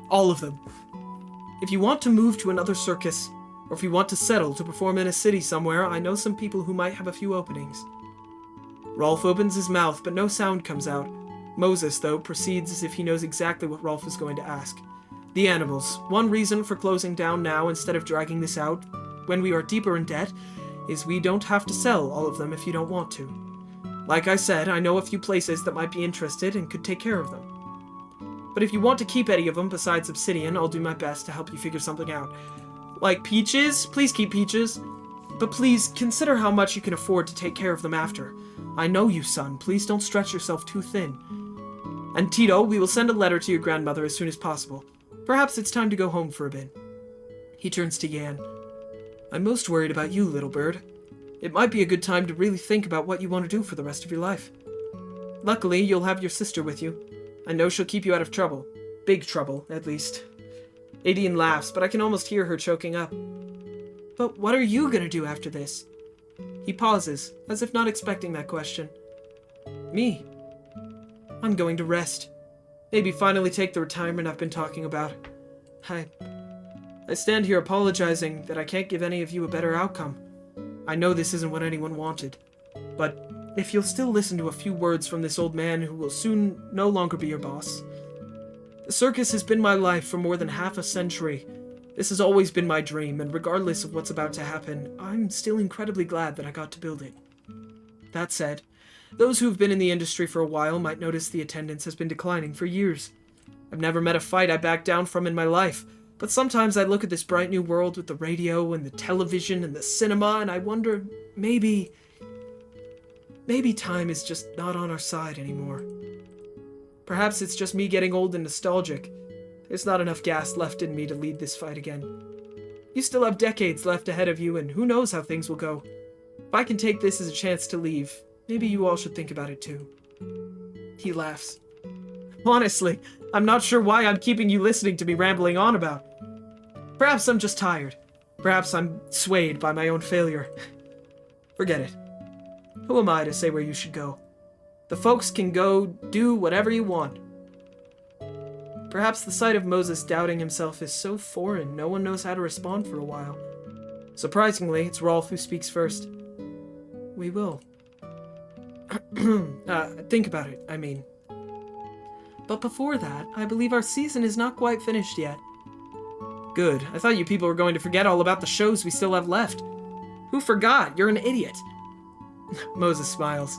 All of them. If you want to move to another circus, or if you want to settle to perform in a city somewhere, I know some people who might have a few openings. Rolf opens his mouth, but no sound comes out. Moses, though, proceeds as if he knows exactly what Rolf is going to ask. The animals. One reason for closing down now instead of dragging this out, when we are deeper in debt, is we don't have to sell all of them if you don't want to. Like I said, I know a few places that might be interested and could take care of them. But if you want to keep any of them besides Obsidian, I'll do my best to help you figure something out. Like Peaches? Please keep Peaches. But please, consider how much you can afford to take care of them after. I know you, son. Please don't stretch yourself too thin. And Tito, we will send a letter to your grandmother as soon as possible. Perhaps it's time to go home for a bit. He turns to Yan. I'm most worried about you, little bird. It might be a good time to really think about what you want to do for the rest of your life. Luckily, you'll have your sister with you. I know she'll keep you out of trouble. Big trouble, at least. Aideen laughs, but I can almost hear her choking up. But what are you gonna do after this? He pauses, as if not expecting that question. Me? I'm going to rest. Maybe finally take the retirement I've been talking about. I stand here apologizing that I can't give any of you a better outcome. I know this isn't what anyone wanted, but if you'll still listen to a few words from this old man who will soon no longer be your boss. The circus has been my life for more than half a century. This has always been my dream, and regardless of what's about to happen, I'm still incredibly glad that I got to build it. That said, those who have been in the industry for a while might notice the attendance has been declining for years. I've never met a fight I backed down from in my life, but sometimes I look at this bright new world with the radio and the television and the cinema, and I wonder, maybe time is just not on our side anymore. Perhaps it's just me getting old and nostalgic. There's not enough gas left in me to lead this fight again. You still have decades left ahead of you, and who knows how things will go. If I can take this as a chance to leave, maybe you all should think about it too. He laughs. Honestly, I'm not sure why I'm keeping you listening to me rambling on about. Perhaps I'm just tired. Perhaps I'm swayed by my own failure. Forget it. Who am I to say where you should go? The folks can go do whatever you want. Perhaps the sight of Moses doubting himself is so foreign no one knows how to respond for a while. Surprisingly, it's Rolf who speaks first. We will. Think about it, I mean. But before that, I believe our season is not quite finished yet. Good. I thought you people were going to forget all about the shows we still have left. Who forgot? You're an idiot. Moses smiles.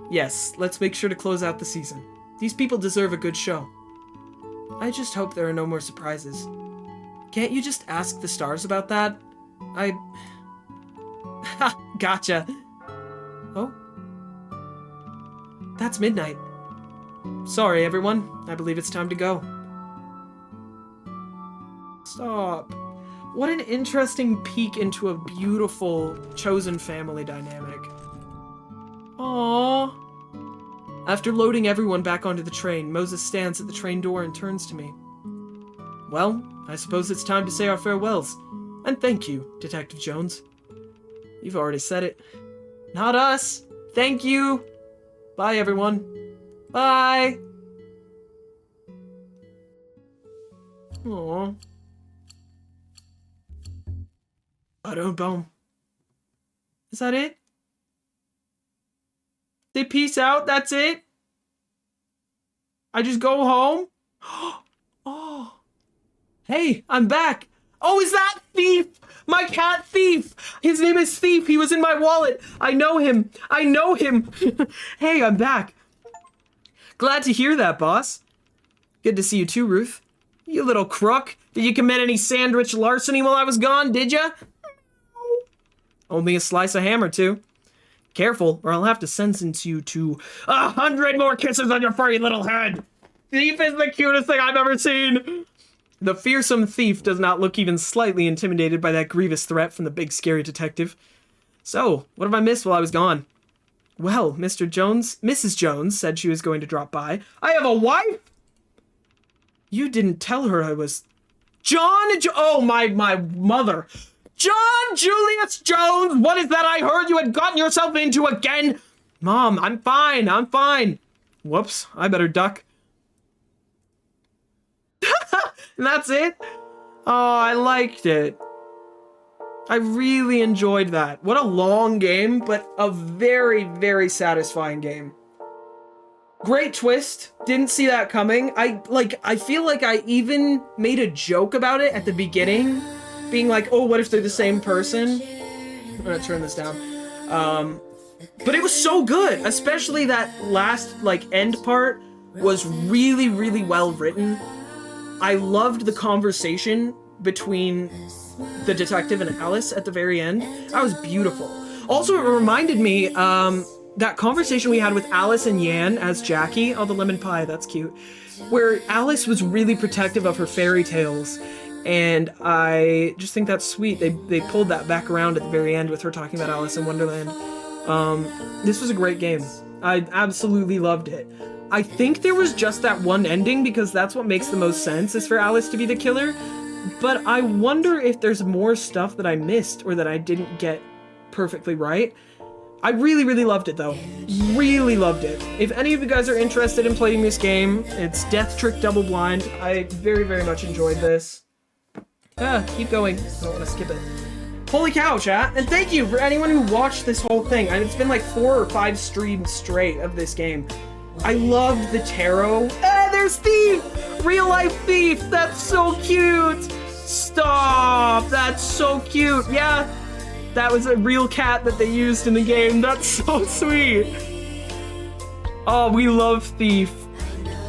Yes, let's make sure to close out the season. These people deserve a good show. I just hope there are no more surprises. Can't you just ask the stars about that? Ha! Gotcha! Oh? That's midnight. Sorry, everyone. I believe it's time to go. Stop. What an interesting peek into a beautiful chosen family dynamic. Aww. After loading everyone back onto the train, Moses stands at the train door and turns to me. Well, I suppose it's time to say our farewells. And thank you, Detective Jones. You've already said it. Not us. Thank you. Bye, everyone. Bye. Aww. Ba-dum-bum. Is that it? They peace out? That's it? I just go home? Oh. Hey, I'm back. Oh, is that Thief? My cat Thief. His name is Thief. He was in my wallet. I know him. I know him. Hey, I'm back. Glad to hear that, boss. Good to see you too, Ruth. You little crook. Did you commit any sandwich larceny while I was gone, did ya? Only a slice of ham or two. Careful, or I'll have to sentence you to 100 more kisses on your furry little head. Thief is the cutest thing I've ever seen. The fearsome Thief does not look even slightly intimidated by that grievous threat from the big scary detective. So, what have I missed while I was gone? Well, Mrs. Jones said she was going to drop by. I have a wife? You didn't tell her I was... Oh, my mother. John Julius Jones, what is that I heard you had gotten yourself into again? Mom, I'm fine. Whoops, I better duck. And that's it? Oh, I liked it. I really enjoyed that. What a long game, but a very, very satisfying game. Great twist. Didn't see that coming. I feel like I even made a joke about it at the beginning. Being like, oh, what if they're the same person? I'm gonna turn this down. But it was so good. Especially that last, end part was really, really well written. I loved the conversation between the detective and Alice at the very end. That was beautiful. Also, it reminded me, that conversation we had with Alice and Yan as Jackie. Oh, the lemon pie, that's cute. Where Alice was really protective of her fairy tales. And I just think that's sweet. They pulled that back around at the very end with her talking about Alice in Wonderland. This was a great game. I absolutely loved it. I think there was just that one ending because that's what makes the most sense, is for Alice to be the killer. But I wonder if there's more stuff that I missed or that I didn't get perfectly right. I really, really loved it, though. Really loved it. If any of you guys are interested in playing this game, it's Death Trick Double Blind. I very, very much enjoyed this. Keep going. I don't want to skip it. Holy cow, chat. And thank you for anyone who watched this whole thing. And it's been like 4 or 5 streams straight of this game. I loved the tarot. There's Thief! Real life Thief! That's so cute! Stop! That's so cute! Yeah, that was a real cat that they used in the game. That's so sweet! Oh, we love Thief.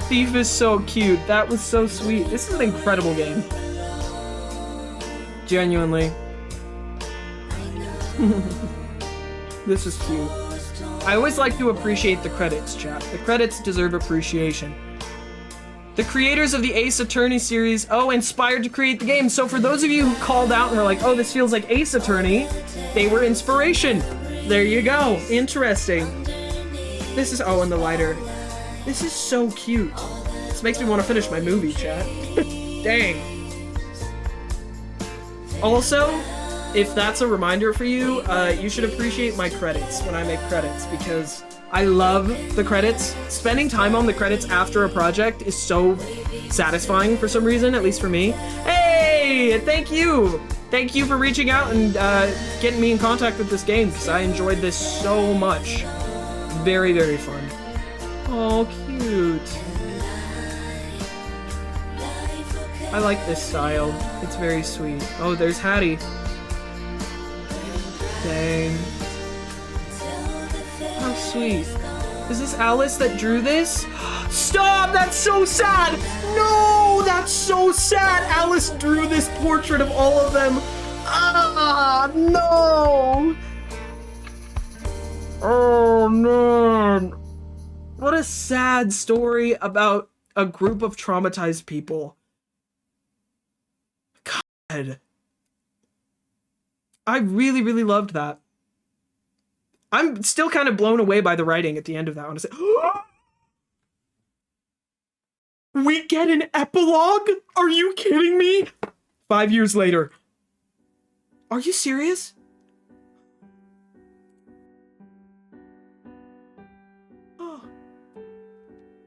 Thief is so cute. That was so sweet. This is an incredible game. Genuinely. This is cute. I always like to appreciate the credits, chat. The credits deserve appreciation. The creators of the Ace Attorney series, inspired to create the game. So for those of you who called out and are like, oh, this feels like Ace Attorney, they were inspiration. There you go. Interesting. This is, and the lighter. This is so cute. This makes me want to finish my movie, chat. Dang. Also, if that's a reminder for you, you should appreciate my credits when I make credits, because I love the credits. Spending time on the credits after a project is so satisfying for some reason, at least for me. Hey, thank you! Thank you for reaching out and getting me in contact with this game, because I enjoyed this so much. Very, very fun. Oh, cute. I like this style. It's very sweet. Oh, there's Hattie. Dang. How sweet. Is this Alice that drew this? Stop! That's so sad! No! That's so sad! Alice drew this portrait of all of them. Ah, no! Oh, man. What a sad story about a group of traumatized people. God. I really, really loved that. I'm still kind of blown away by the writing at the end of that one. We get an epilogue? Are you kidding me? 5 years later. Are you serious? Oh.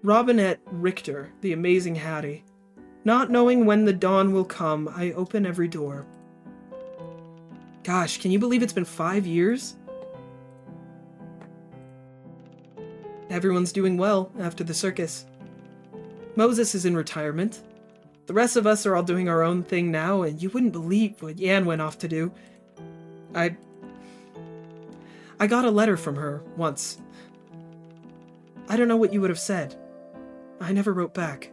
Robinette Richter, the amazing Hattie. Not knowing when the dawn will come, I open every door. Gosh, can you believe it's been 5 years? Everyone's doing well after the circus. Moses is in retirement. The rest of us are all doing our own thing now, and you wouldn't believe what Yan went off to do. I got a letter from her once. I don't know what you would have said. I never wrote back.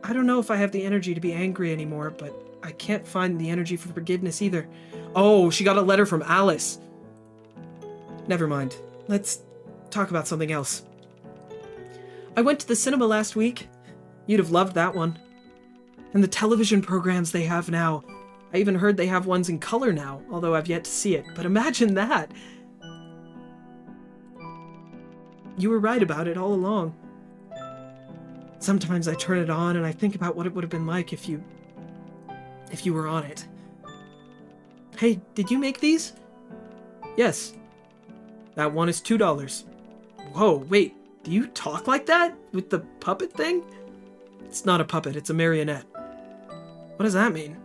I don't know if I have the energy to be angry anymore, but I can't find the energy for forgiveness either. Oh, she got a letter from Alice. Never mind. Let's talk about something else. I went to the cinema last week. You'd have loved that one. And the television programs they have now. I even heard they have ones in color now, although I've yet to see it. But imagine that! You were right about it all along. Sometimes I turn it on and I think about what it would have been like if you were on it. Hey, did you make these? Yes. That one is $2. Whoa, wait, do you talk like that? With the puppet thing? It's not a puppet, it's a marionette. What does that mean?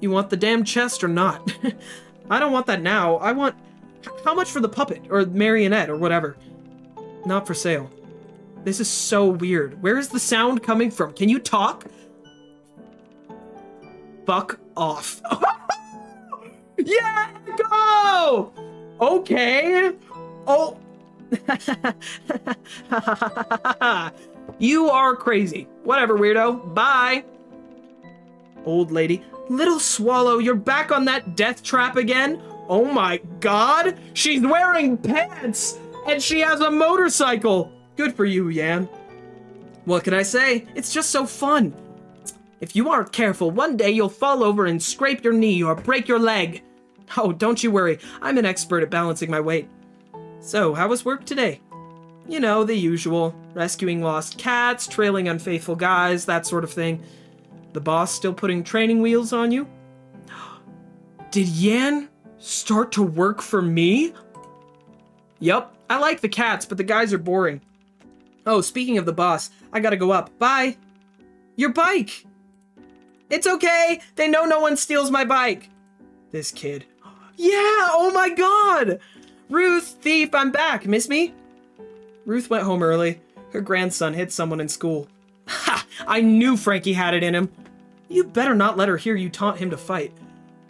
You want the damn chest or not? I don't want that now. I want... How much for the puppet? Or marionette, or whatever? Not for sale. This is so weird. Where is the sound coming from? Can you talk? Fuck off. Yeah, go! Okay. Oh. You are crazy. Whatever, weirdo. Bye. Old lady. Little Swallow, you're back on that death trap again? Oh my god. She's wearing pants. And she has a motorcycle. Good for you, Yan. What can I say? It's just so fun. If you aren't careful, one day you'll fall over and scrape your knee or break your leg. Oh, don't you worry. I'm an expert at balancing my weight. So, how was work today? You know, the usual. Rescuing lost cats, trailing unfaithful guys, that sort of thing. The boss still putting training wheels on you? Did Yan start to work for me? Yup, I like the cats, but the guys are boring. Oh, speaking of the boss, I gotta go up. Bye. Your bike! It's okay! They know no one steals my bike! This kid. Yeah, oh my god! Ruth, thief, I'm back. Miss me? Ruth went home early. Her grandson hit someone in school. Ha! I knew Frankie had it in him. You better not let her hear you taunt him to fight.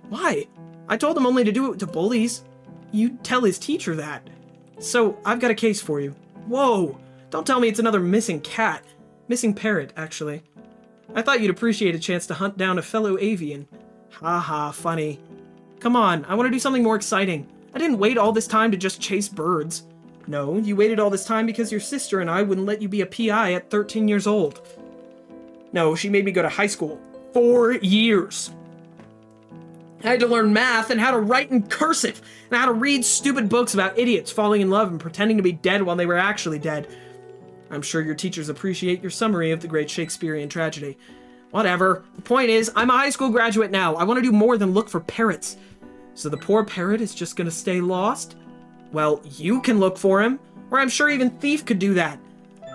Why? I told him only to do it to bullies. You tell his teacher that. So, I've got a case for you. Whoa! Don't tell me it's another missing cat. Missing parrot, actually. I thought you'd appreciate a chance to hunt down a fellow avian. Ha ha, funny. Come on, I want to do something more exciting. I didn't wait all this time to just chase birds. No, you waited all this time because your sister and I wouldn't let you be a PI at 13 years old. No, she made me go to high school. 4 years. I had to learn math and how to write in cursive, and how to read stupid books about idiots falling in love and pretending to be dead while they were actually dead. I'm sure your teachers appreciate your summary of the great Shakespearean tragedy. Whatever. The point is, I'm a high school graduate now. I want to do more than look for parrots. So the poor parrot is just gonna stay lost? Well, you can look for him, or I'm sure even Thief could do that.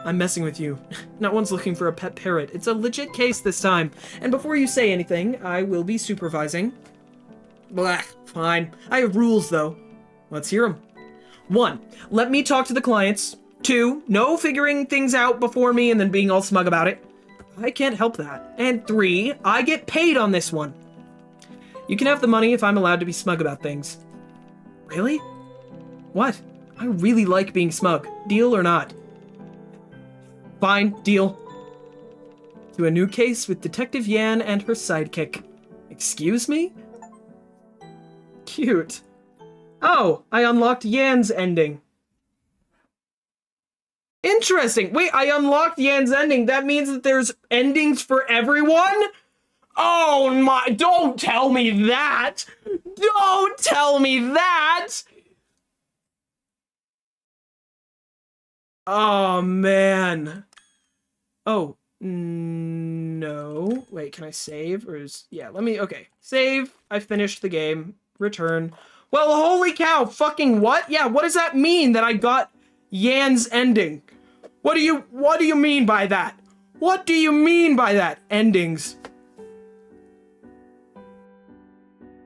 I'm messing with you. No one's looking for a pet parrot. It's a legit case this time. And before you say anything, I will be supervising. Blah, fine. I have rules, though. Let's hear them. 1. Let me talk to the clients. 2. No figuring things out before me and then being all smug about it. I can't help that. And 3. I get paid on this one. You can have the money if I'm allowed to be smug about things. Really? What? I really like being smug. Deal or not? Fine, deal. To a new case with Detective Yan and her sidekick. Excuse me? Cute. Oh, I unlocked Yan's ending. Interesting. Wait, I unlocked Yan's ending. That means that there's endings for everyone? Oh my, don't tell me that. Don't tell me that. Oh, man. Oh, no. Wait, can I save? Or is... Yeah, let me... Okay. Save. I finished the game. Return. Well, holy cow. Fucking what? Yeah, what does that mean that I got Yan's ending? What do you mean by that? What do you mean by that? Endings.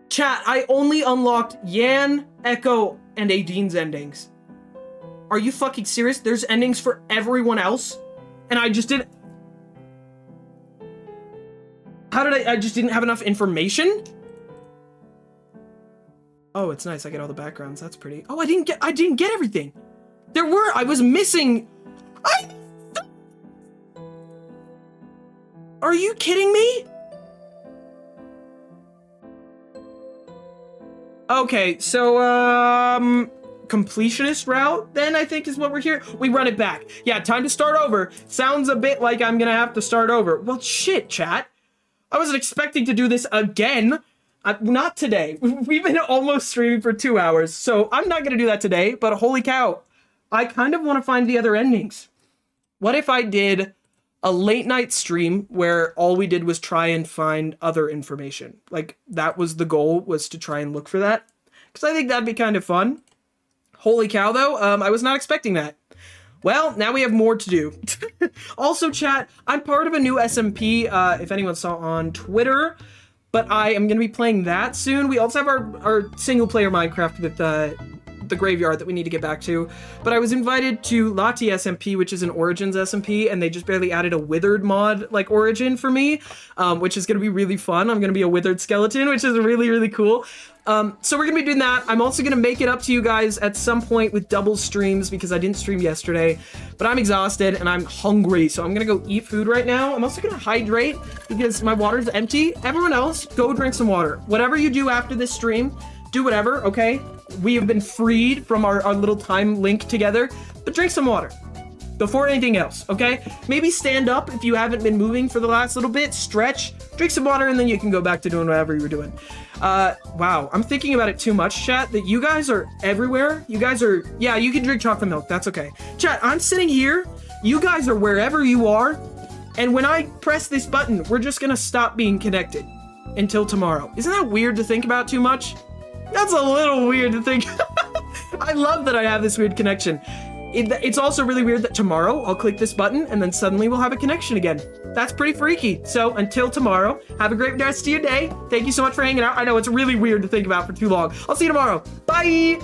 Chat, I only unlocked Yan, Echo, and Adine's endings. Are you fucking serious? There's endings for everyone else? And I just didn't... How did I just didn't have enough information? Oh, it's nice. I get all the backgrounds. That's pretty. Oh, I didn't get everything. I was missing... Are you kidding me? Okay, so, completionist route, then, I think is what we're here. We run it back. Yeah, time to start over. Sounds a bit like I'm gonna have to start over. Well, shit, chat. I wasn't expecting to do this again. Not today. We've been almost streaming for 2 hours, so I'm not gonna do that today, but holy cow. I kind of want to find the other endings. What if I did a late night stream where all we did was try and find other information? Like, that was the goal, was to try and look for that. Because I think that'd be kind of fun. Holy cow, though, I was not expecting that. Well, now we have more to do. Also, chat, I'm part of a new SMP, if anyone saw on Twitter, but I am going to be playing that soon. We also have our single-player Minecraft with the graveyard that we need to get back to, but I was invited to Lati SMP, which is an Origins SMP, and they just barely added a withered mod like Origin for me, which is going to be really fun. I'm going to be a withered skeleton, which is really, really cool. So we're going to be doing that. I'm also going to make it up to you guys at some point with double streams because I didn't stream yesterday, but I'm exhausted and I'm hungry, so I'm going to go eat food right now. I'm also going to hydrate because my water's empty. Everyone else, go drink some water. Whatever you do after this stream, do whatever, okay? We have been freed from our little time link together, but drink some water before anything else, okay? Maybe stand up if you haven't been moving for the last little bit, stretch, drink some water, and then you can go back to doing whatever you were doing. Wow, I'm thinking about it too much, chat, that you guys are everywhere. You guys are, yeah, you can drink chocolate milk, that's okay. Chat, I'm sitting here, you guys are wherever you are, and when I press this button, we're just gonna stop being connected until tomorrow. Isn't that weird to think about too much? That's a little weird to think. I love that I have this weird connection. it's also really weird that tomorrow I'll click this button and then suddenly we'll have a connection again. That's pretty freaky. So until tomorrow, have a great rest of your day. Thank you so much for hanging out. I know it's really weird to think about for too long. I'll see you tomorrow. Bye.